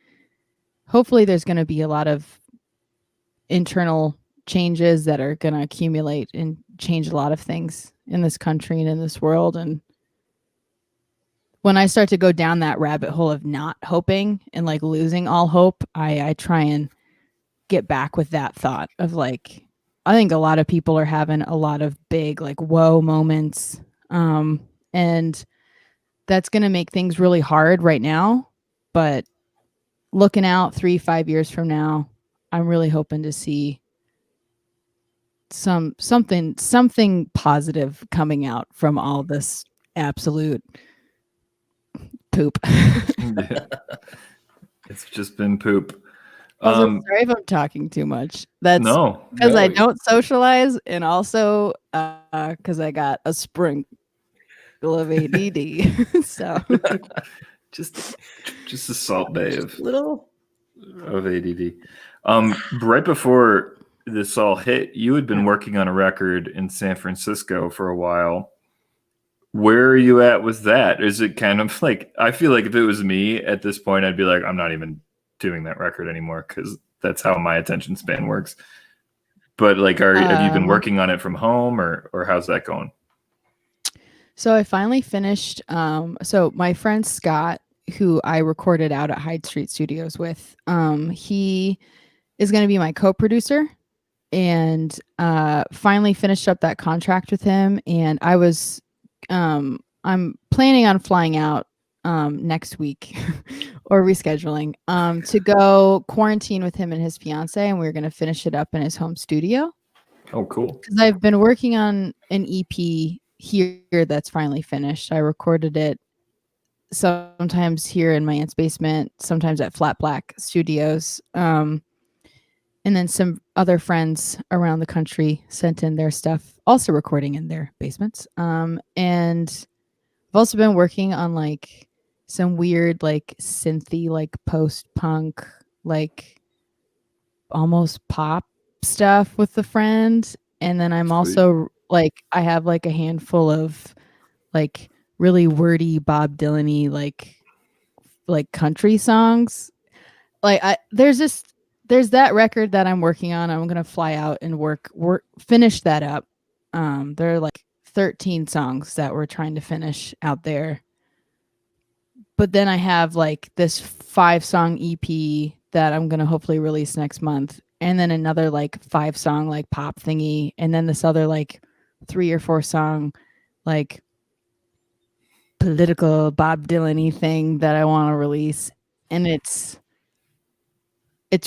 hopefully, there's going to be a lot of internal changes that are going to accumulate and change a lot of things in this country and in this world. And when I start to go down that rabbit hole of not hoping and like losing all hope, I try and get back with that thought of like, I think a lot of people are having a lot of big like whoa moments. And that's going to make things really hard right now. But looking out 3-5 years from now, I'm really hoping to see something positive coming out from all this absolute poop. It's just been poop. Um, sorry if I'm talking too much. That's no, because I don't socialize, and also because I got a sprinkle of ADD. So just a salt bay of little ADD. Right before this all hit, you had been working on a record in San Francisco for a while. Where are you at with that? Is it kind of like, I feel like if it was me at this point, I'd be like, I'm not even doing that record anymore because that's how my attention span works. But like, have you been working on it from home or how's that going? So I finally finished. So my friend Scott, who I recorded out at Hyde Street Studios with, he is going to be my co-producer, and finally finished up that contract with him. And I was, I'm planning on flying out next week or rescheduling to go quarantine with him and his fiance, and we were going to finish it up in his home studio. Oh, cool. Because I've been working on an EP here that's finally finished. I recorded it sometimes here in my aunt's basement, sometimes at Flat Black Studios. And then some other friends around the country sent in their stuff, also recording in their basements. And I've also been working on like some weird, like synthy, like post-punk, like almost pop stuff with a friend. And then I'm Sweet. also like, I have like a handful of like really wordy Bob Dylan-y like country songs. Like there's that record that I'm working on. I'm gonna fly out and finish that up. There are like 13 songs that we're trying to finish out there. But then I have like this 5-song EP that I'm gonna hopefully release next month, and then another like 5-song like pop thingy, and then this other like 3 or 4 song like political Bob Dylan-y thing that I want to release. And it's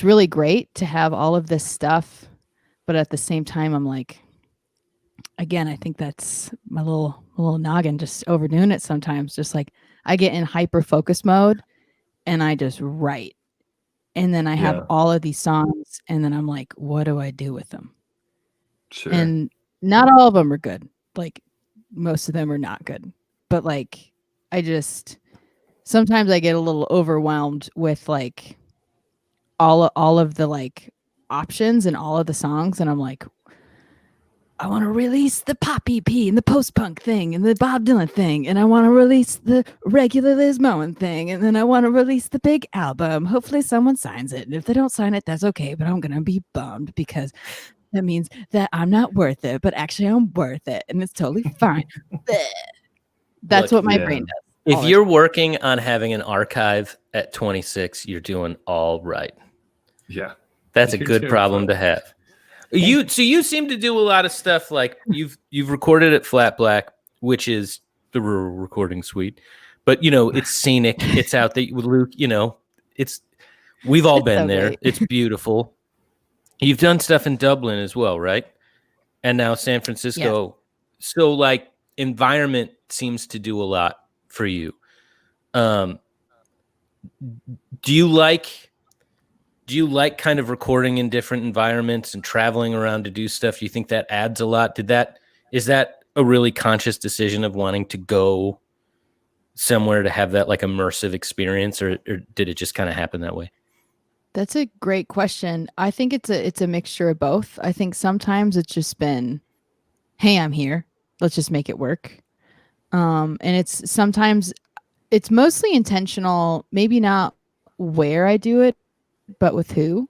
really great to have all of this stuff, but at the same time I'm like, again, I think that's my little noggin just overdoing it sometimes. Just like I get in hyper focus mode and I just write. And then I have all of these songs and then I'm like, what do I do with them? Sure. And not all of them are good. Like most of them are not good. But like sometimes I get a little overwhelmed with like all of the like options and all of the songs, and I'm like, I want to release the pop EP and the post-punk thing and the Bob Dylan thing, and I want to release the regular Liz Moen thing, and then I want to release the big album. Hopefully someone signs it, and if they don't sign it, that's okay, but I'm gonna be bummed because that means that I'm not worth it, but actually I'm worth it, and it's totally fine. That's what my brain does. If you're working on having an archive at 26, you're doing all right. Yeah. That's a good problem to have. You seem to do a lot of stuff like you've recorded at Flat Black, which is the recording suite, but you know, it's scenic. It's out there with Luke, you know, we've all been there. Great. It's beautiful. You've done stuff in Dublin as well, right? And now San Francisco. Yes. So like environment seems to do a lot for you. Do you like kind of recording in different environments and traveling around to do stuff? Do you think that adds a lot? Is that a really conscious decision of wanting to go somewhere to have that like immersive experience, or did it just kind of happen that way? That's a great question. I think it's a mixture of both. I think sometimes it's just been, hey, I'm here. Let's just make it work. And sometimes it's mostly intentional, maybe not where I do it, but with who.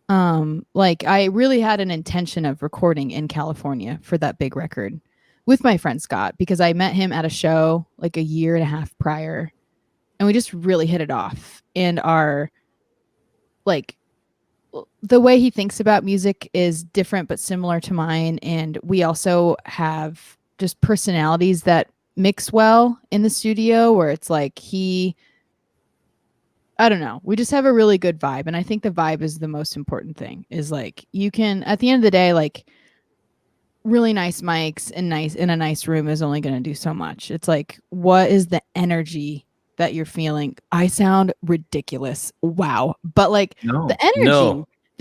Like I really had an intention of recording in California for that big record with my friend Scott, because I met him at a show like a year and a half prior, and we just really hit it off. And our like the way he thinks about music is different but similar to mine, and we also have just personalities that mix well in the studio, where it's like I don't know, we just have a really good vibe, and I think the vibe is the most important thing. Is like, you can, at the end of the day, like really nice mics and in a nice room is only going to do so much. It's like, what is the energy that you're feeling? I sound ridiculous. Wow. But like the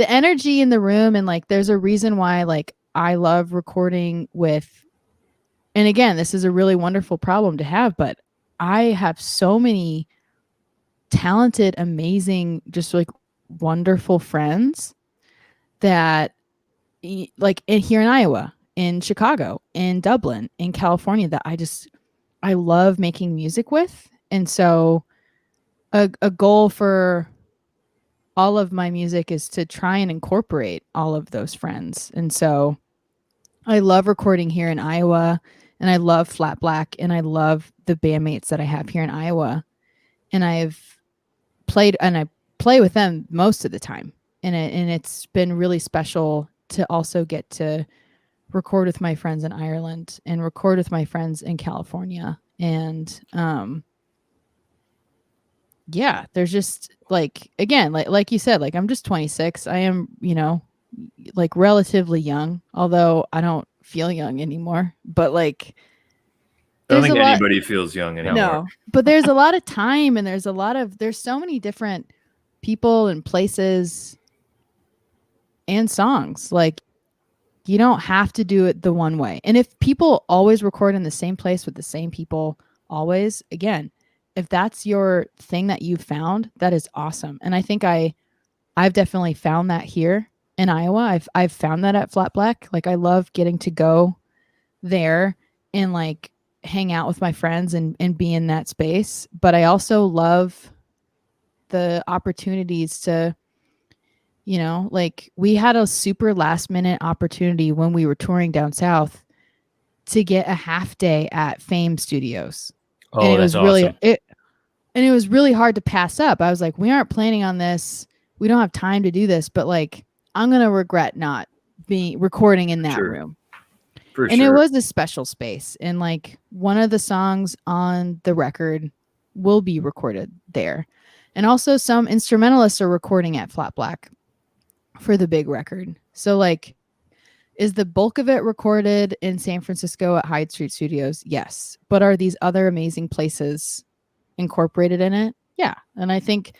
energy in the room, and like there's a reason why like I love recording with, and again, this is a really wonderful problem to have, but I have so many talented, amazing, just like wonderful friends that like here in Iowa, in Chicago, in Dublin, in California, that I love making music with. And so a goal for all of my music is to try and incorporate all of those friends. And so I love recording here in Iowa, and I love Flat Black, and I love the bandmates that I have here in Iowa. And I play with them most of the time. And it's been really special to also get to record with my friends in Ireland and record with my friends in California. And yeah, there's just like, again, like you said, like I'm just 26. I am, like relatively young, although I don't feel young anymore. But like I don't there's a think lot. anybody feels young anymore. No, but there's a lot of time, and there's so many different people and places and songs. Like you don't have to do it the one way. And if people always record in the same place with the same people always, again, if that's your thing that you've found, that is awesome. And I think I've definitely found that here in Iowa. I've found that at Flat Black. Like I love getting to go there and like hang out with my friends and be in that space. But I also love the opportunities to, like we had a super last minute opportunity when we were touring down south to get a half day at Fame Studios. Oh, And it that's was really awesome. it was really hard to pass up. I was like, we aren't planning on this. We don't have time to do this, but like I'm going to regret not being recording in that Sure. room. For And sure. it was a special space. And like one of the songs on the record will be recorded there. And also some instrumentalists are recording at Flat Black for the big record. So like is the bulk of it recorded in San Francisco at Hyde Street Studios? Yes. But are these other amazing places incorporated in it? Yeah. And I think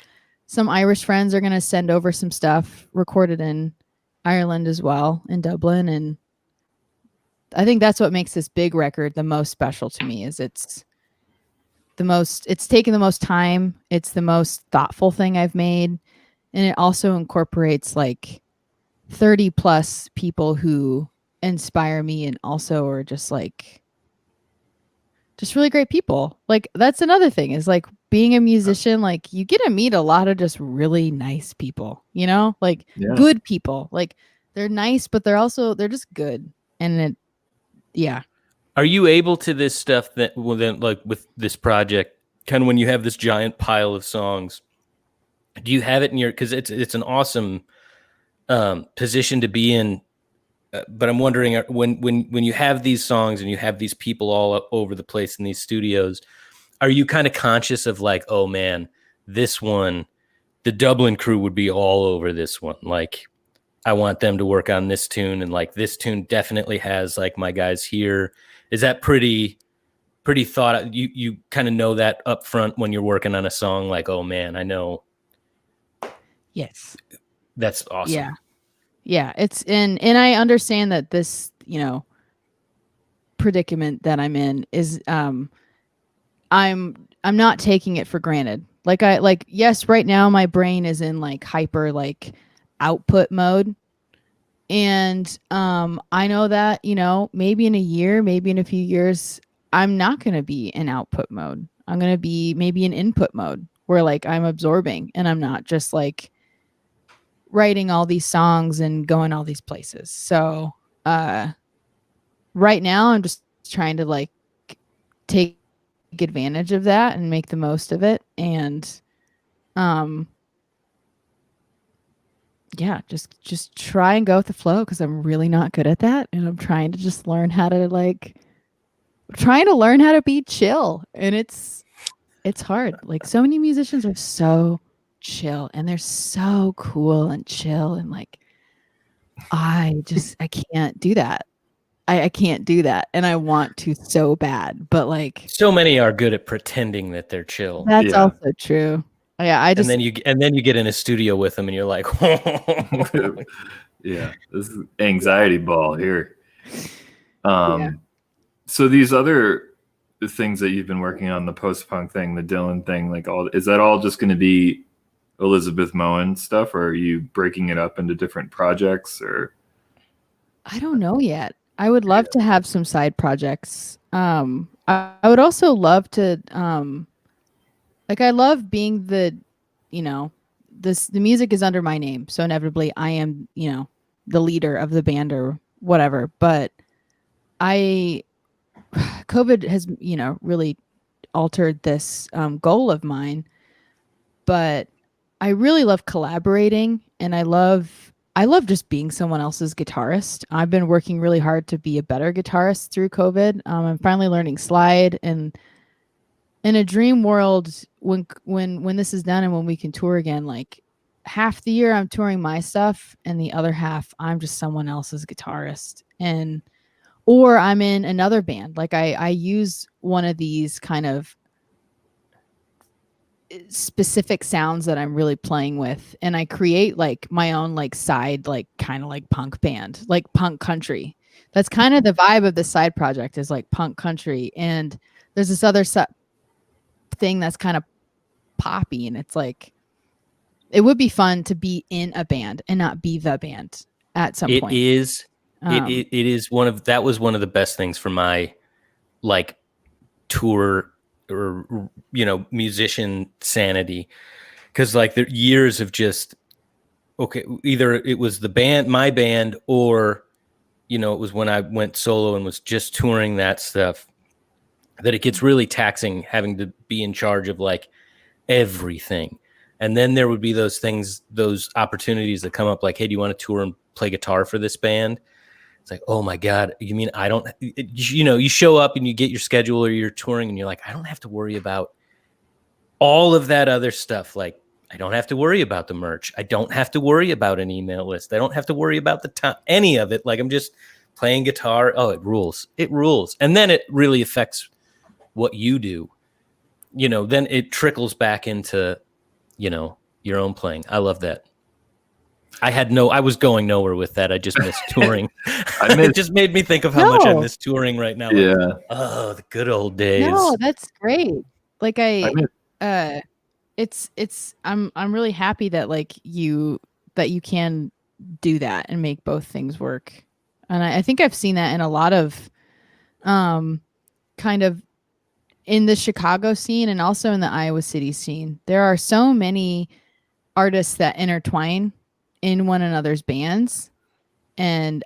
some Irish friends are going to send over some stuff recorded in Ireland as well, in Dublin. And I think that's what makes this big record the most special to me is it's taken the most time. It's the most thoughtful thing I've made. And it also incorporates like 30 plus people who inspire me and also are just really great people. Like that's another thing is like being a musician, like you get to meet a lot of just really nice people, like good people. Like they're nice, but they're just good. And yeah. Are you able to this stuff that well then like with this project, kind of when you have this giant pile of songs, do you have it in your because it's an awesome position to be in, but I'm wondering when you have these songs and you have these people all over the place in these studios, are you kind of conscious of like, oh man, this one, the Dublin crew would be all over this one. Like I want them to work on this tune, and like this tune definitely has like my guys here. Is that pretty thought? You kind of know that up front when you're working on a song, like, oh man, I know. Yes. That's awesome. Yeah. Yeah. It's and I understand that this, predicament that I'm in is I'm not taking it for granted. Yes, right now my brain is in like hyper like output mode. And I know that, maybe in a year, maybe in a few years, I'm not going to be in output mode. I'm going to be maybe in input mode where like I'm absorbing and I'm not just like writing all these songs and going all these places. So right now I'm just trying to like take advantage of that and make the most of it. And yeah, just try and go with the flow because I'm really not good at that. And I'm trying to just learn how to be chill. And it's hard. Like so many musicians are so chill and they're so cool and chill. And like, I can't do that. I can't do that. And I want to so bad, but like so many are good at pretending that they're chill. That's also true. Yeah, and then you get in a studio with them and you're like, yeah, this is anxiety ball here. So these other things that you've been working on, the post-punk thing, the Dylan thing, like is that all just going to be Elizabeth Moen stuff, or are you breaking it up into different projects? Or I don't know yet. I would love to have some side projects. I would also love to like I love being the music is under my name, so inevitably I am, the leader of the band or whatever. But COVID has, really altered this goal of mine. But I really love collaborating, and I love just being someone else's guitarist. I've been working really hard to be a better guitarist through COVID. I'm finally learning slide, and in a dream world, when this is done and when we can tour again, like half the year I'm touring my stuff and the other half I'm just someone else's guitarist, and or I'm in another band. Like I use one of these kind of specific sounds that I'm really playing with, and I create like my own like side, like kind of like punk band, like punk country. That's kind of the vibe of the side project, is like punk country, and there's this other thing that's kind of poppy, and it's like it would be fun to be in a band and not be the band at some It point. is. It is that was one of the best things for my like tour or musician sanity, because like the years of just either it was the band, my band, or it was when I went solo and was just touring that stuff, that it gets really taxing having to be in charge of like everything. And then there would be those things, those opportunities that come up like, hey, do you want to tour and play guitar for this band? It's like, oh my God, you mean I don't, you show up and you get your schedule or you're touring and you're like, I don't have to worry about all of that other stuff. Like, I don't have to worry about the merch. I don't have to worry about an email list. I don't have to worry about the time, any of it. Like, I'm just playing guitar. Oh, it rules. It rules. And then it really affects what you do. Then it trickles back into, your own playing. I love that. I was going nowhere with that. I just missed touring. It just made me think of how much I miss touring right now. Yeah. Like, oh, the good old days. No, that's great. Like I'm really happy that like you can do that and make both things work. And I think I've seen that in a lot of kind of in the Chicago scene and also in the Iowa City scene. There are so many artists that intertwine in one another's bands, and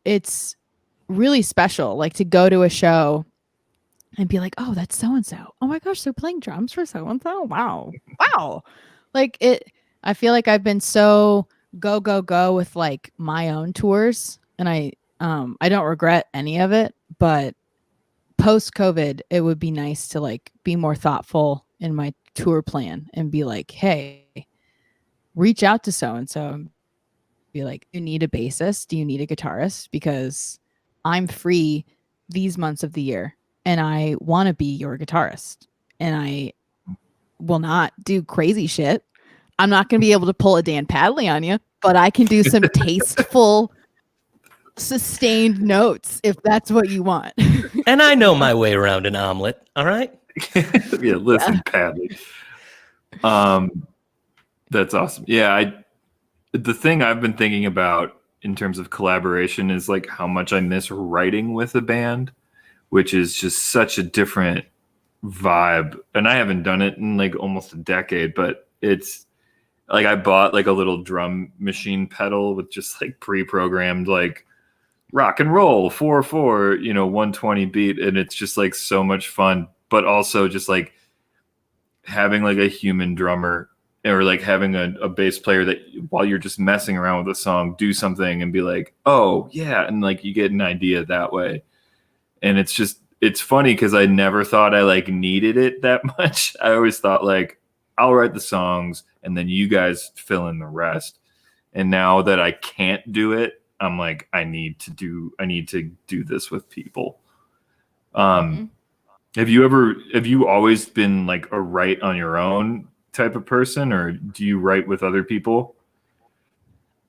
it's really special, like to go to a show and be like, oh, that's so and so. Oh my gosh, they're playing drums for so and so. Wow. Like I feel like I've been so go with like my own tours, and I don't regret any of it, but post COVID, it would be nice to like be more thoughtful in my tour plan and be like, hey, reach out to so and so and be like, you need a bassist? Do you need a guitarist? Because I'm free these months of the year and I want to be your guitarist, and I will not do crazy shit. I'm not going to be able to pull a Dan Padley on you, but I can do some tasteful, sustained notes if that's what you want. And I know my way around an omelet. All right. Yeah. Listen, Padley. That's awesome. Yeah. The thing I've been thinking about in terms of collaboration is like how much I miss writing with a band, which is just such a different vibe. And I haven't done it in like almost a decade, but it's like I bought like a little drum machine pedal with just like pre-programmed like rock and roll 4/4, 120 beat, and it's just like so much fun, but also just like having like a human drummer or like having a bass player that while you're just messing around with a song, do something and be like, oh yeah, and like you get an idea that way. And it's funny because I never thought I like needed it that much. I always thought like I'll write the songs and then you guys fill in the rest. And now that I can't do it, I'm like, I need to do this with people. Have you always been like a write on your own type of person, or do you write with other people?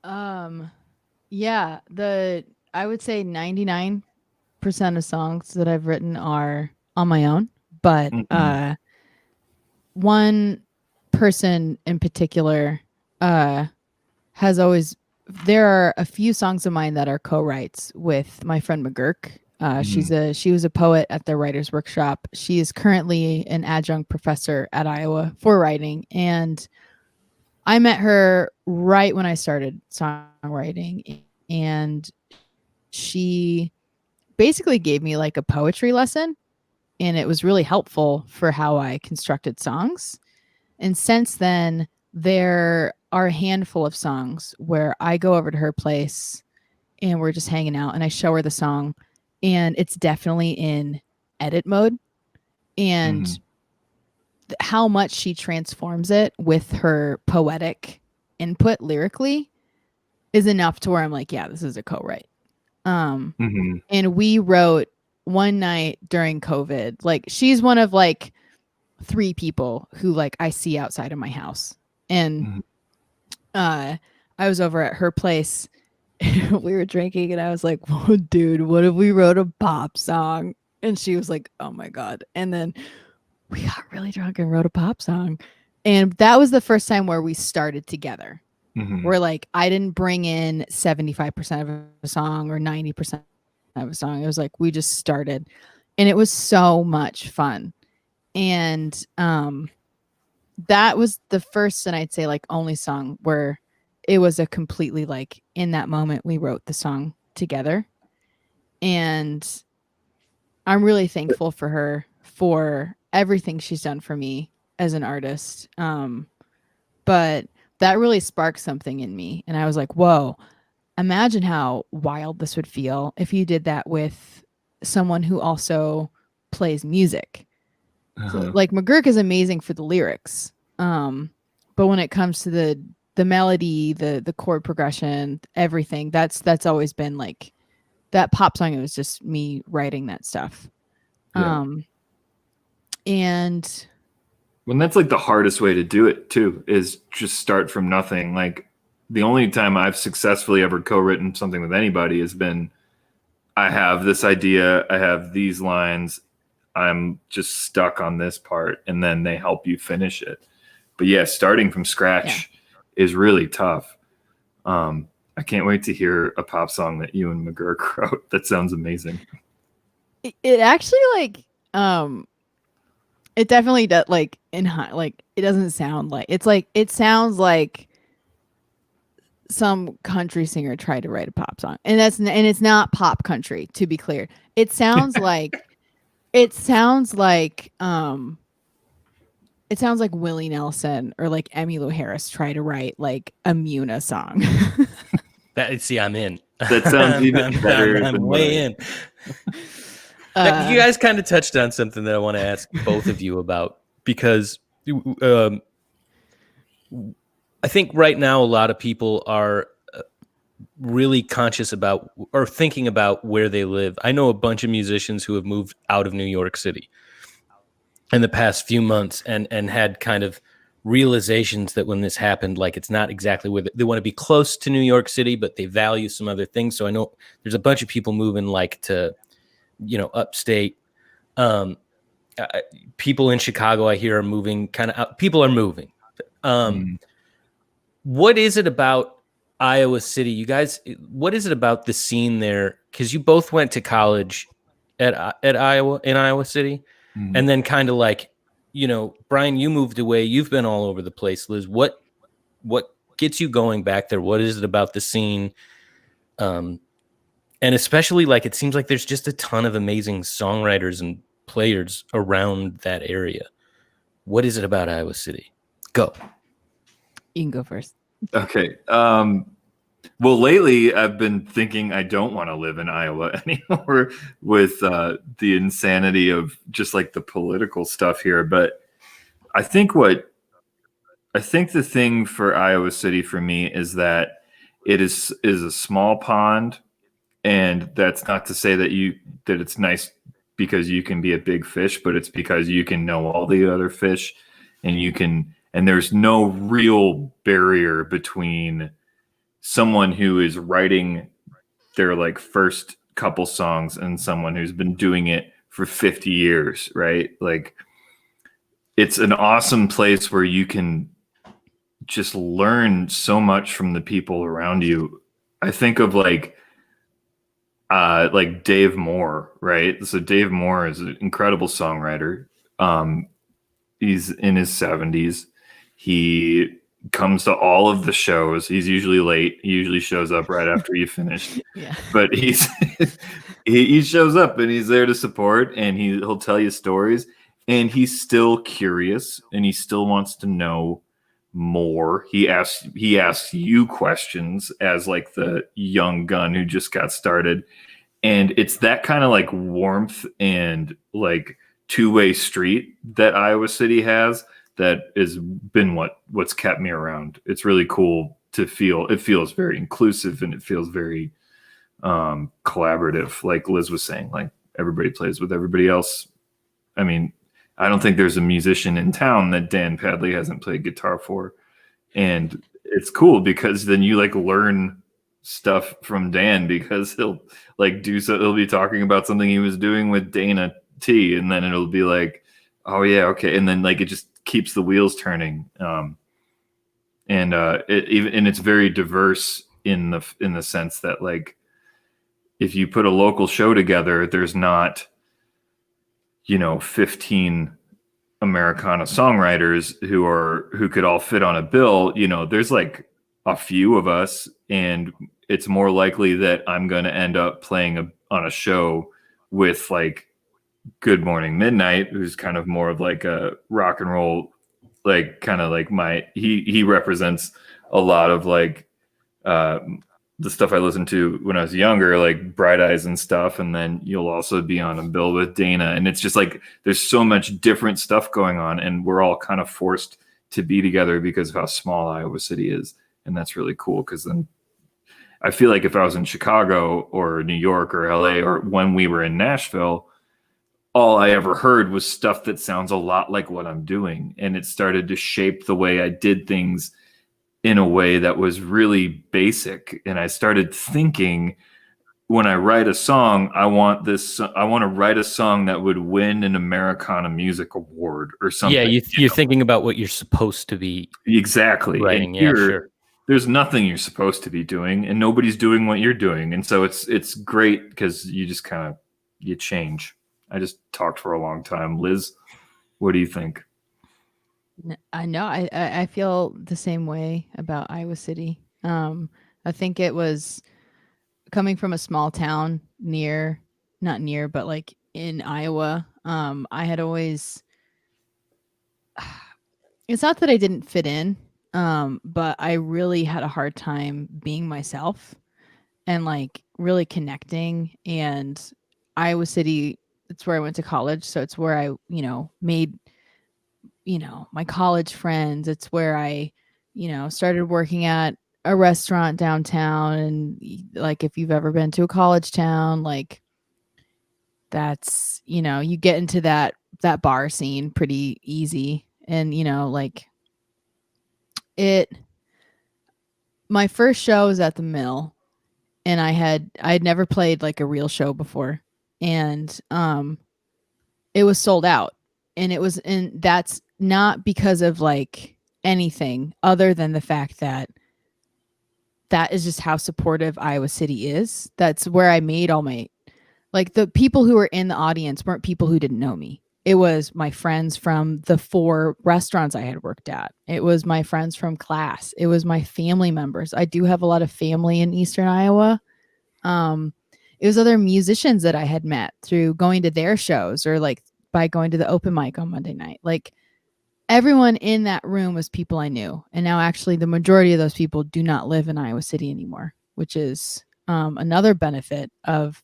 Yeah, I would say 99% of songs that I've written are on my own, but one person in particular has always, there are a few songs of mine that are co-writes with my friend McGurk. She was a poet at the Writers Workshop. She is currently an adjunct professor at Iowa for writing, and I met her right when I started songwriting, and she basically gave me like a poetry lesson, and it was really helpful for how I constructed songs. And since then, there are a handful of songs where I go over to her place and we're just hanging out and I show her the song, and it's definitely in edit mode. And how much she transforms it with her poetic input lyrically is enough to where I'm like, yeah, this is a co-write. And we wrote one night during COVID. Like, she's one of like 3 people who like I see outside of my house. And I was over at her place. We were drinking and I was like, oh, dude, what if we wrote a pop song? And she was like, oh my God. And then we got really drunk and wrote a pop song. And that was the first time where we started together. Where like I didn't bring in 75% of a song or 90% of a song. It was like we just started, and it was so much fun. And that was the first, and I'd say like only song where it was a completely like in that moment we wrote the song together. And I'm really thankful for her for everything she's done for me as an artist. But that really sparked something in me. And I was like, whoa, imagine how wild this would feel if you did that with someone who also plays music. So, like, McGurk is amazing for the lyrics. But when it comes to the melody, the chord progression, everything, that's always been like that pop song. It was just me writing that stuff. Yeah. And when that's like the hardest way to do it too, is just start from nothing. Like, the only time I've successfully ever co-written something with anybody has been, I have this idea, I have these lines, I'm just stuck on this part, and then they help you finish it. But yeah, starting from scratch is really tough. I can't wait to hear a pop song that you and McGurk wrote. That sounds amazing. It actually like it definitely does, like like it doesn't sound like it's like it sounds like some country singer tried to write a pop song, and it's not pop country, to be clear. It sounds like it sounds like Willie Nelson or like Emmylou Harris try to write like a Muna song. I'm in. That sounds even better. I'm way in. You guys kind of touched on something that I want to ask both of you about, because I think right now a lot of people are really conscious about or thinking about where they live. I know a bunch of musicians who have moved out of New York City in the past few months and had kind of realizations that when this happened, like, it's not exactly where they want to be close to New York City, but they value some other things. So I know there's a bunch of people moving like to, upstate. People in Chicago, I hear, are moving kind of out. People are moving. What is it about Iowa City, you guys? What is it about the scene there? Because you both went to college in Iowa City, and then kind of like, Brian, you moved away. You've been all over the place. Liz, what gets you going back there? What is it about the scene? And especially, like, it seems like there's just a ton of amazing songwriters and players around that area. What is it about Iowa City? Go. You can go first. Okay. Well, lately I've been thinking I don't want to live in Iowa anymore with the insanity of just like the political stuff here. But I think the thing for Iowa City for me is that it is a small pond. And that's not to say that it's nice because you can be a big fish, but it's because you can know all the other fish, and there's no real barrier between someone who is writing their like first couple songs and someone who's been doing it for 50 years, right? Like, it's an awesome place where you can just learn so much from the people around you. I think of like Dave Moore, right? So Dave Moore is an incredible songwriter. He's in his 70s. He comes to all of the shows. He's usually late. He usually shows up right after you finished. Yeah. But he shows up and he's there to support, and he'll tell you stories, and he's still curious and he still wants to know more. He asks you questions as like the young gun who just got started, and it's that kind of like warmth and like two-way street that Iowa City has that has been what's kept me around. It's really cool to feel. It feels very inclusive and it feels very collaborative. Like Liz was saying, like everybody plays with everybody else. I mean, I don't think there's a musician in town that Dan Padley hasn't played guitar for. And it's cool because then you like learn stuff from Dan because he'll like he'll be talking about something he was doing with Dana T, and then it'll be like, oh yeah, okay, and then like it just keeps the wheels turning. It's very diverse in the sense that like if you put a local show together, there's not 15 Americana songwriters who could all fit on a bill. There's like a few of us, and it's more likely that I'm going to end up playing on a show with like Good Morning Midnight, who's kind of more of like a rock and roll, like kind of like he represents a lot of like the stuff I listened to when I was younger, like Bright Eyes and stuff. And then you'll also be on a bill with Dana. And it's just like, there's so much different stuff going on, and we're all kind of forced to be together because of how small Iowa City is. And that's really cool. Cause then I feel like if I was in Chicago or New York or LA, or when we were in Nashville, all I ever heard was stuff that sounds a lot like what I'm doing. And it started to shape the way I did things in a way that was really basic. And I started thinking, when I write a song, I want to write a song that would win an Americana Music Award or something. Yeah, you're thinking about what you're supposed to be exactly writing. And sure. There's nothing you're supposed to be doing, and nobody's doing what you're doing. And so it's great because you just kind of you change. I just talked for a long time. Liz, what do you think? I know. I feel the same way about Iowa City. I think it was coming from a small town not near, but like in Iowa. I had always, it's not that I didn't fit in, but I really had a hard time being myself and like really connecting. And Iowa City, it's where I went to college. So it's where I, made my college friends. It's where I, started working at a restaurant downtown. And like, if you've ever been to a college town, like that's, you get into that bar scene pretty easy. And, like my first show was at the Mill, and I'd never played like a real show before. And, it was sold out. And that's not because of like anything other than the fact that is just how supportive Iowa City is. That's where I made all my, like the people who were in the audience weren't people who didn't know me. It was my friends from the 4 restaurants I had worked at. It was my friends from class. It was my family members. I do have a lot of family in Eastern Iowa. It was other musicians that I had met through going to their shows, or like by going to the open mic on Monday night. Like everyone in that room was people I knew. And now actually the majority of those people do not live in Iowa City anymore, which is another benefit of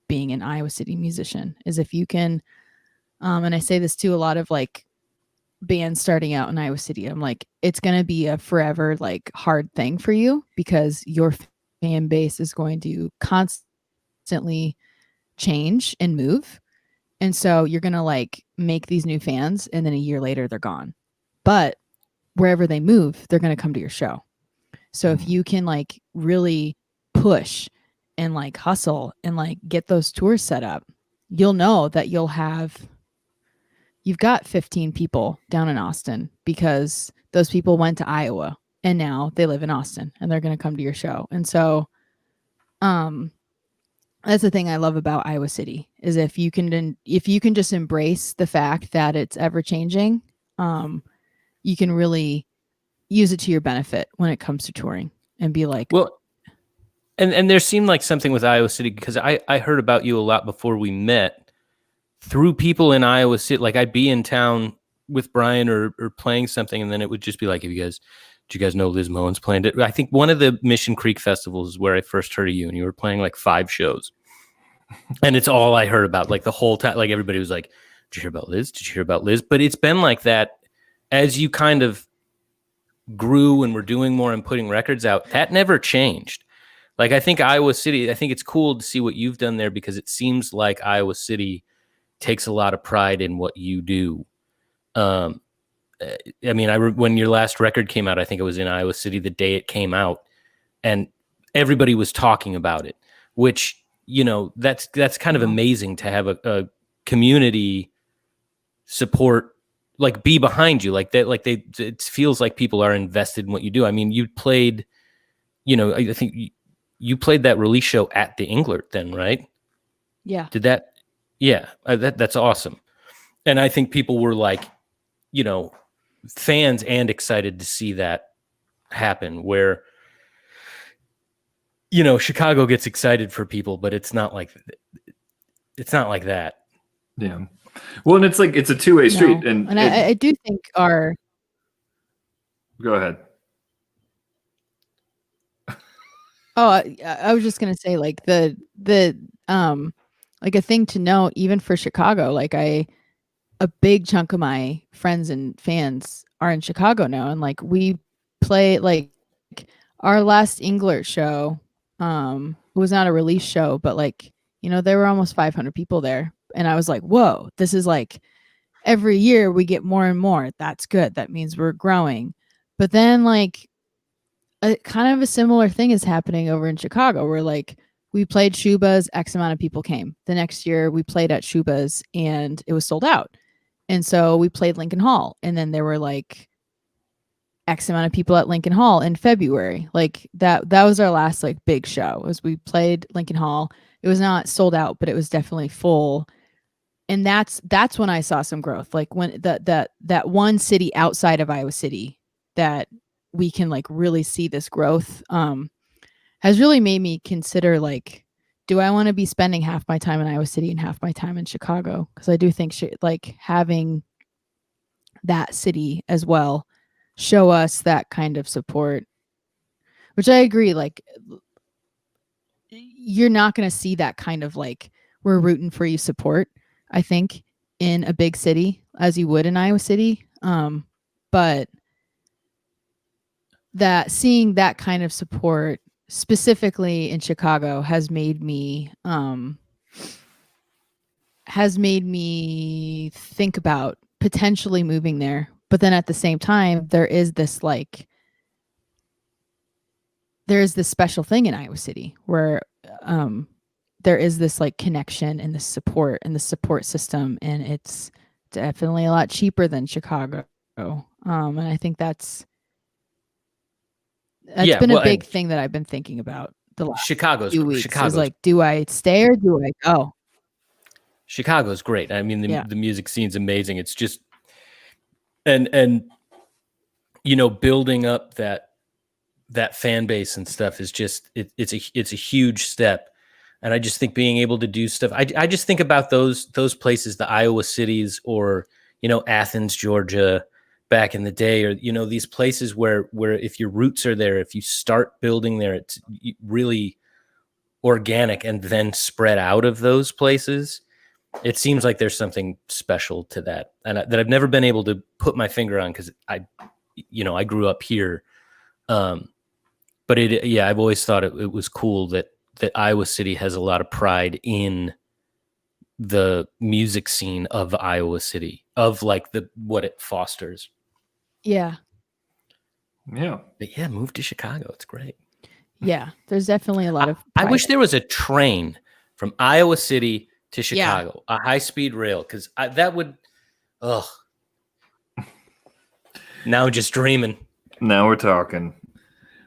being an Iowa City musician, is if you can, and I say this to a lot of like bands starting out in Iowa City, I'm like, it's going to be a forever like hard thing for you, because your fan base is going to constantly change and move. And so you're going to like make these new fans, and then a year later they're gone. But wherever they move, they're going to come to your show. So if you can like really push and like hustle and like get those tours set up, you'll know that you've got 15 people down in Austin, because those people went to Iowa and now they live in Austin and they're going to come to your show. And so, that's the thing I love about Iowa City, is if you can just embrace the fact that it's ever changing, you can really use it to your benefit when it comes to touring, and be like, well, and there seemed like something with Iowa City, because I heard about you a lot before we met through people in Iowa City. Like I'd be in town with Brian or playing something, and then it would just be like, do you guys know Liz Moen's playing it? I think one of the Mission Creek festivals is where I first heard of you, and you were playing like 5 shows. And it's all I heard about, like the whole time. Like everybody was like, Did you hear about Liz? Did you hear about Liz? But it's been like that as you kind of grew and were doing more and putting records out. That never changed. Like, I think Iowa City, I think it's cool to see what you've done there, because it seems like Iowa City takes a lot of pride in what you do. I mean, when your last record came out, I think it was in Iowa City the day it came out, and everybody was talking about it, which, you know, that's kind of amazing to have a community support, like, be behind you like that. Like, it feels like people are invested in what you do. I mean, you played, you know, I think you played that release show at the Englert then, right? Yeah. Did that? Yeah, that's awesome. And I think people were like, you know, fans and excited to see that happen, where, you know, Chicago gets excited for people, but it's not like that. Yeah. Well, and it's like, it's a two-way street. No. And I do think our go ahead. I was just gonna say, like, the like, a thing to note, even for Chicago, like, a big chunk of my friends and fans are in Chicago now, and like, we play, like, our last Englert show, it was not a release show, but, like, you know, there were almost 500 people there, and I was like, whoa, this is like, every year we get more and more. That's good. That means we're growing. But then, like, kind of a similar thing is happening over in Chicago, where, like, we played Shuba's, X amount of people came. The next year we played at Shuba's and it was sold out. And so we played Lincoln Hall, and then there were like X amount of people at Lincoln Hall in February. Like, that was our last, like, big show, was we played Lincoln Hall. It was not sold out, but it was definitely full. And that's when I saw some growth. Like, when that one city outside of Iowa City that we can, like, really see this growth, has really made me consider, like, do I want to be spending half my time in Iowa City and half my time in Chicago? Because I do think like, having that city as well show us that kind of support, which I agree, like, you're not going to see that kind of, like, we're rooting for you support, I think, in a big city as you would in Iowa City. But that seeing that kind of support specifically in Chicago has made me think about potentially moving there. But then at the same time, there is this special thing in Iowa City where there is this, like, connection and the support system, and it's definitely a lot cheaper than Chicago. And I think that's been a big thing that I've been thinking about the last few weeks. Is like, do I stay or do I go? Chicago's great. I mean, the music scene's amazing. It's just, and you know, building up that fan base and stuff is just, it's a huge step. And I just think being able to do stuff, I just think about those places, the Iowa cities, or, you know, Athens, Georgia, back in the day, or, you know, these places where if your roots are there, if you start building there, it's really organic, and then spread out of those places. It seems like there's something special to that, and that I've never been able to put my finger on, because I grew up here. But I've always thought it was cool that Iowa City has a lot of pride in the music scene of Iowa City, of, like, what it fosters. Yeah. Yeah. But yeah, move to Chicago. It's great. Yeah, there's definitely a lot of pride. I wish there was a train from Iowa City to Chicago, a high-speed rail, because that would, now just dreaming. Now we're talking.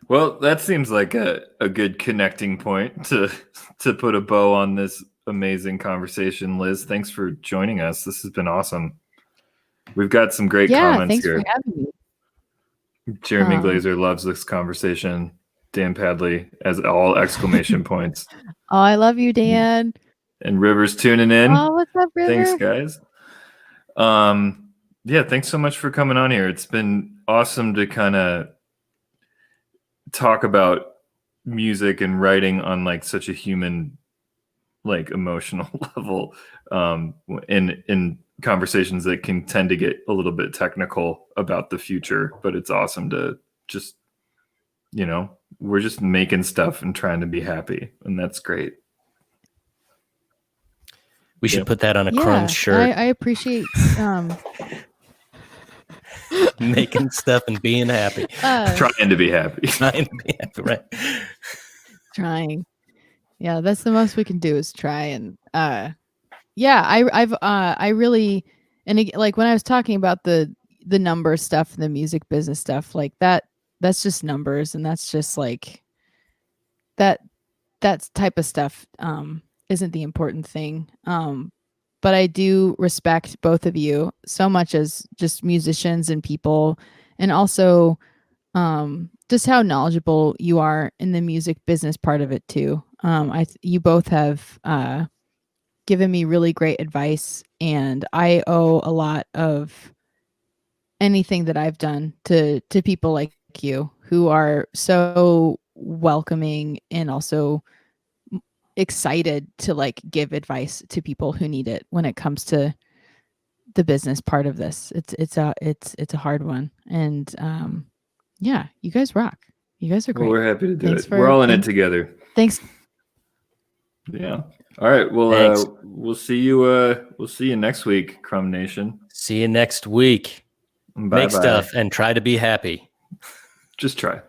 Well, that seems like a good connecting point to put a bow on this amazing conversation. Liz, thanks for joining us. This has been awesome. We've got some great comments thanks here. for having me. Jeremy Glazer loves this conversation. Dan Padley has all exclamation points. Oh, I love you, Dan. And River's tuning in. Oh, what's up, River? Thanks, guys. Yeah, thanks so much for coming on here. It's been awesome to kind of talk about music and writing on, like, such a human, like, emotional level. And conversations that can tend to get a little bit technical about the future, but it's awesome to just, we're just making stuff and trying to be happy, and that's great. We should put that on a Yeah, Crumbs shirt. I appreciate Making stuff and being happy. Trying to be happy. Trying to be happy, right? Trying. Yeah, that's the most we can do is try. And I really, and like when I was talking about the number stuff and the music business stuff, like that's just numbers, and that's just like that type of stuff isn't the important thing. But I do respect both of you so much as just musicians and people, and also just how knowledgeable you are in the music business part of it too. You both have given me really great advice, and I owe a lot of anything that I've done to people like you who are so welcoming and also excited to like give advice to people who need it when it comes to the business part of this. It's a hard one, and yeah, you guys rock. You guys are great. Well, we're happy to do it. We're all in it together. Thanks. Yeah. All right. Well, we'll see you next week, Crumb Nation. See you next week. Bye-bye. Make stuff and try to be happy. Just try.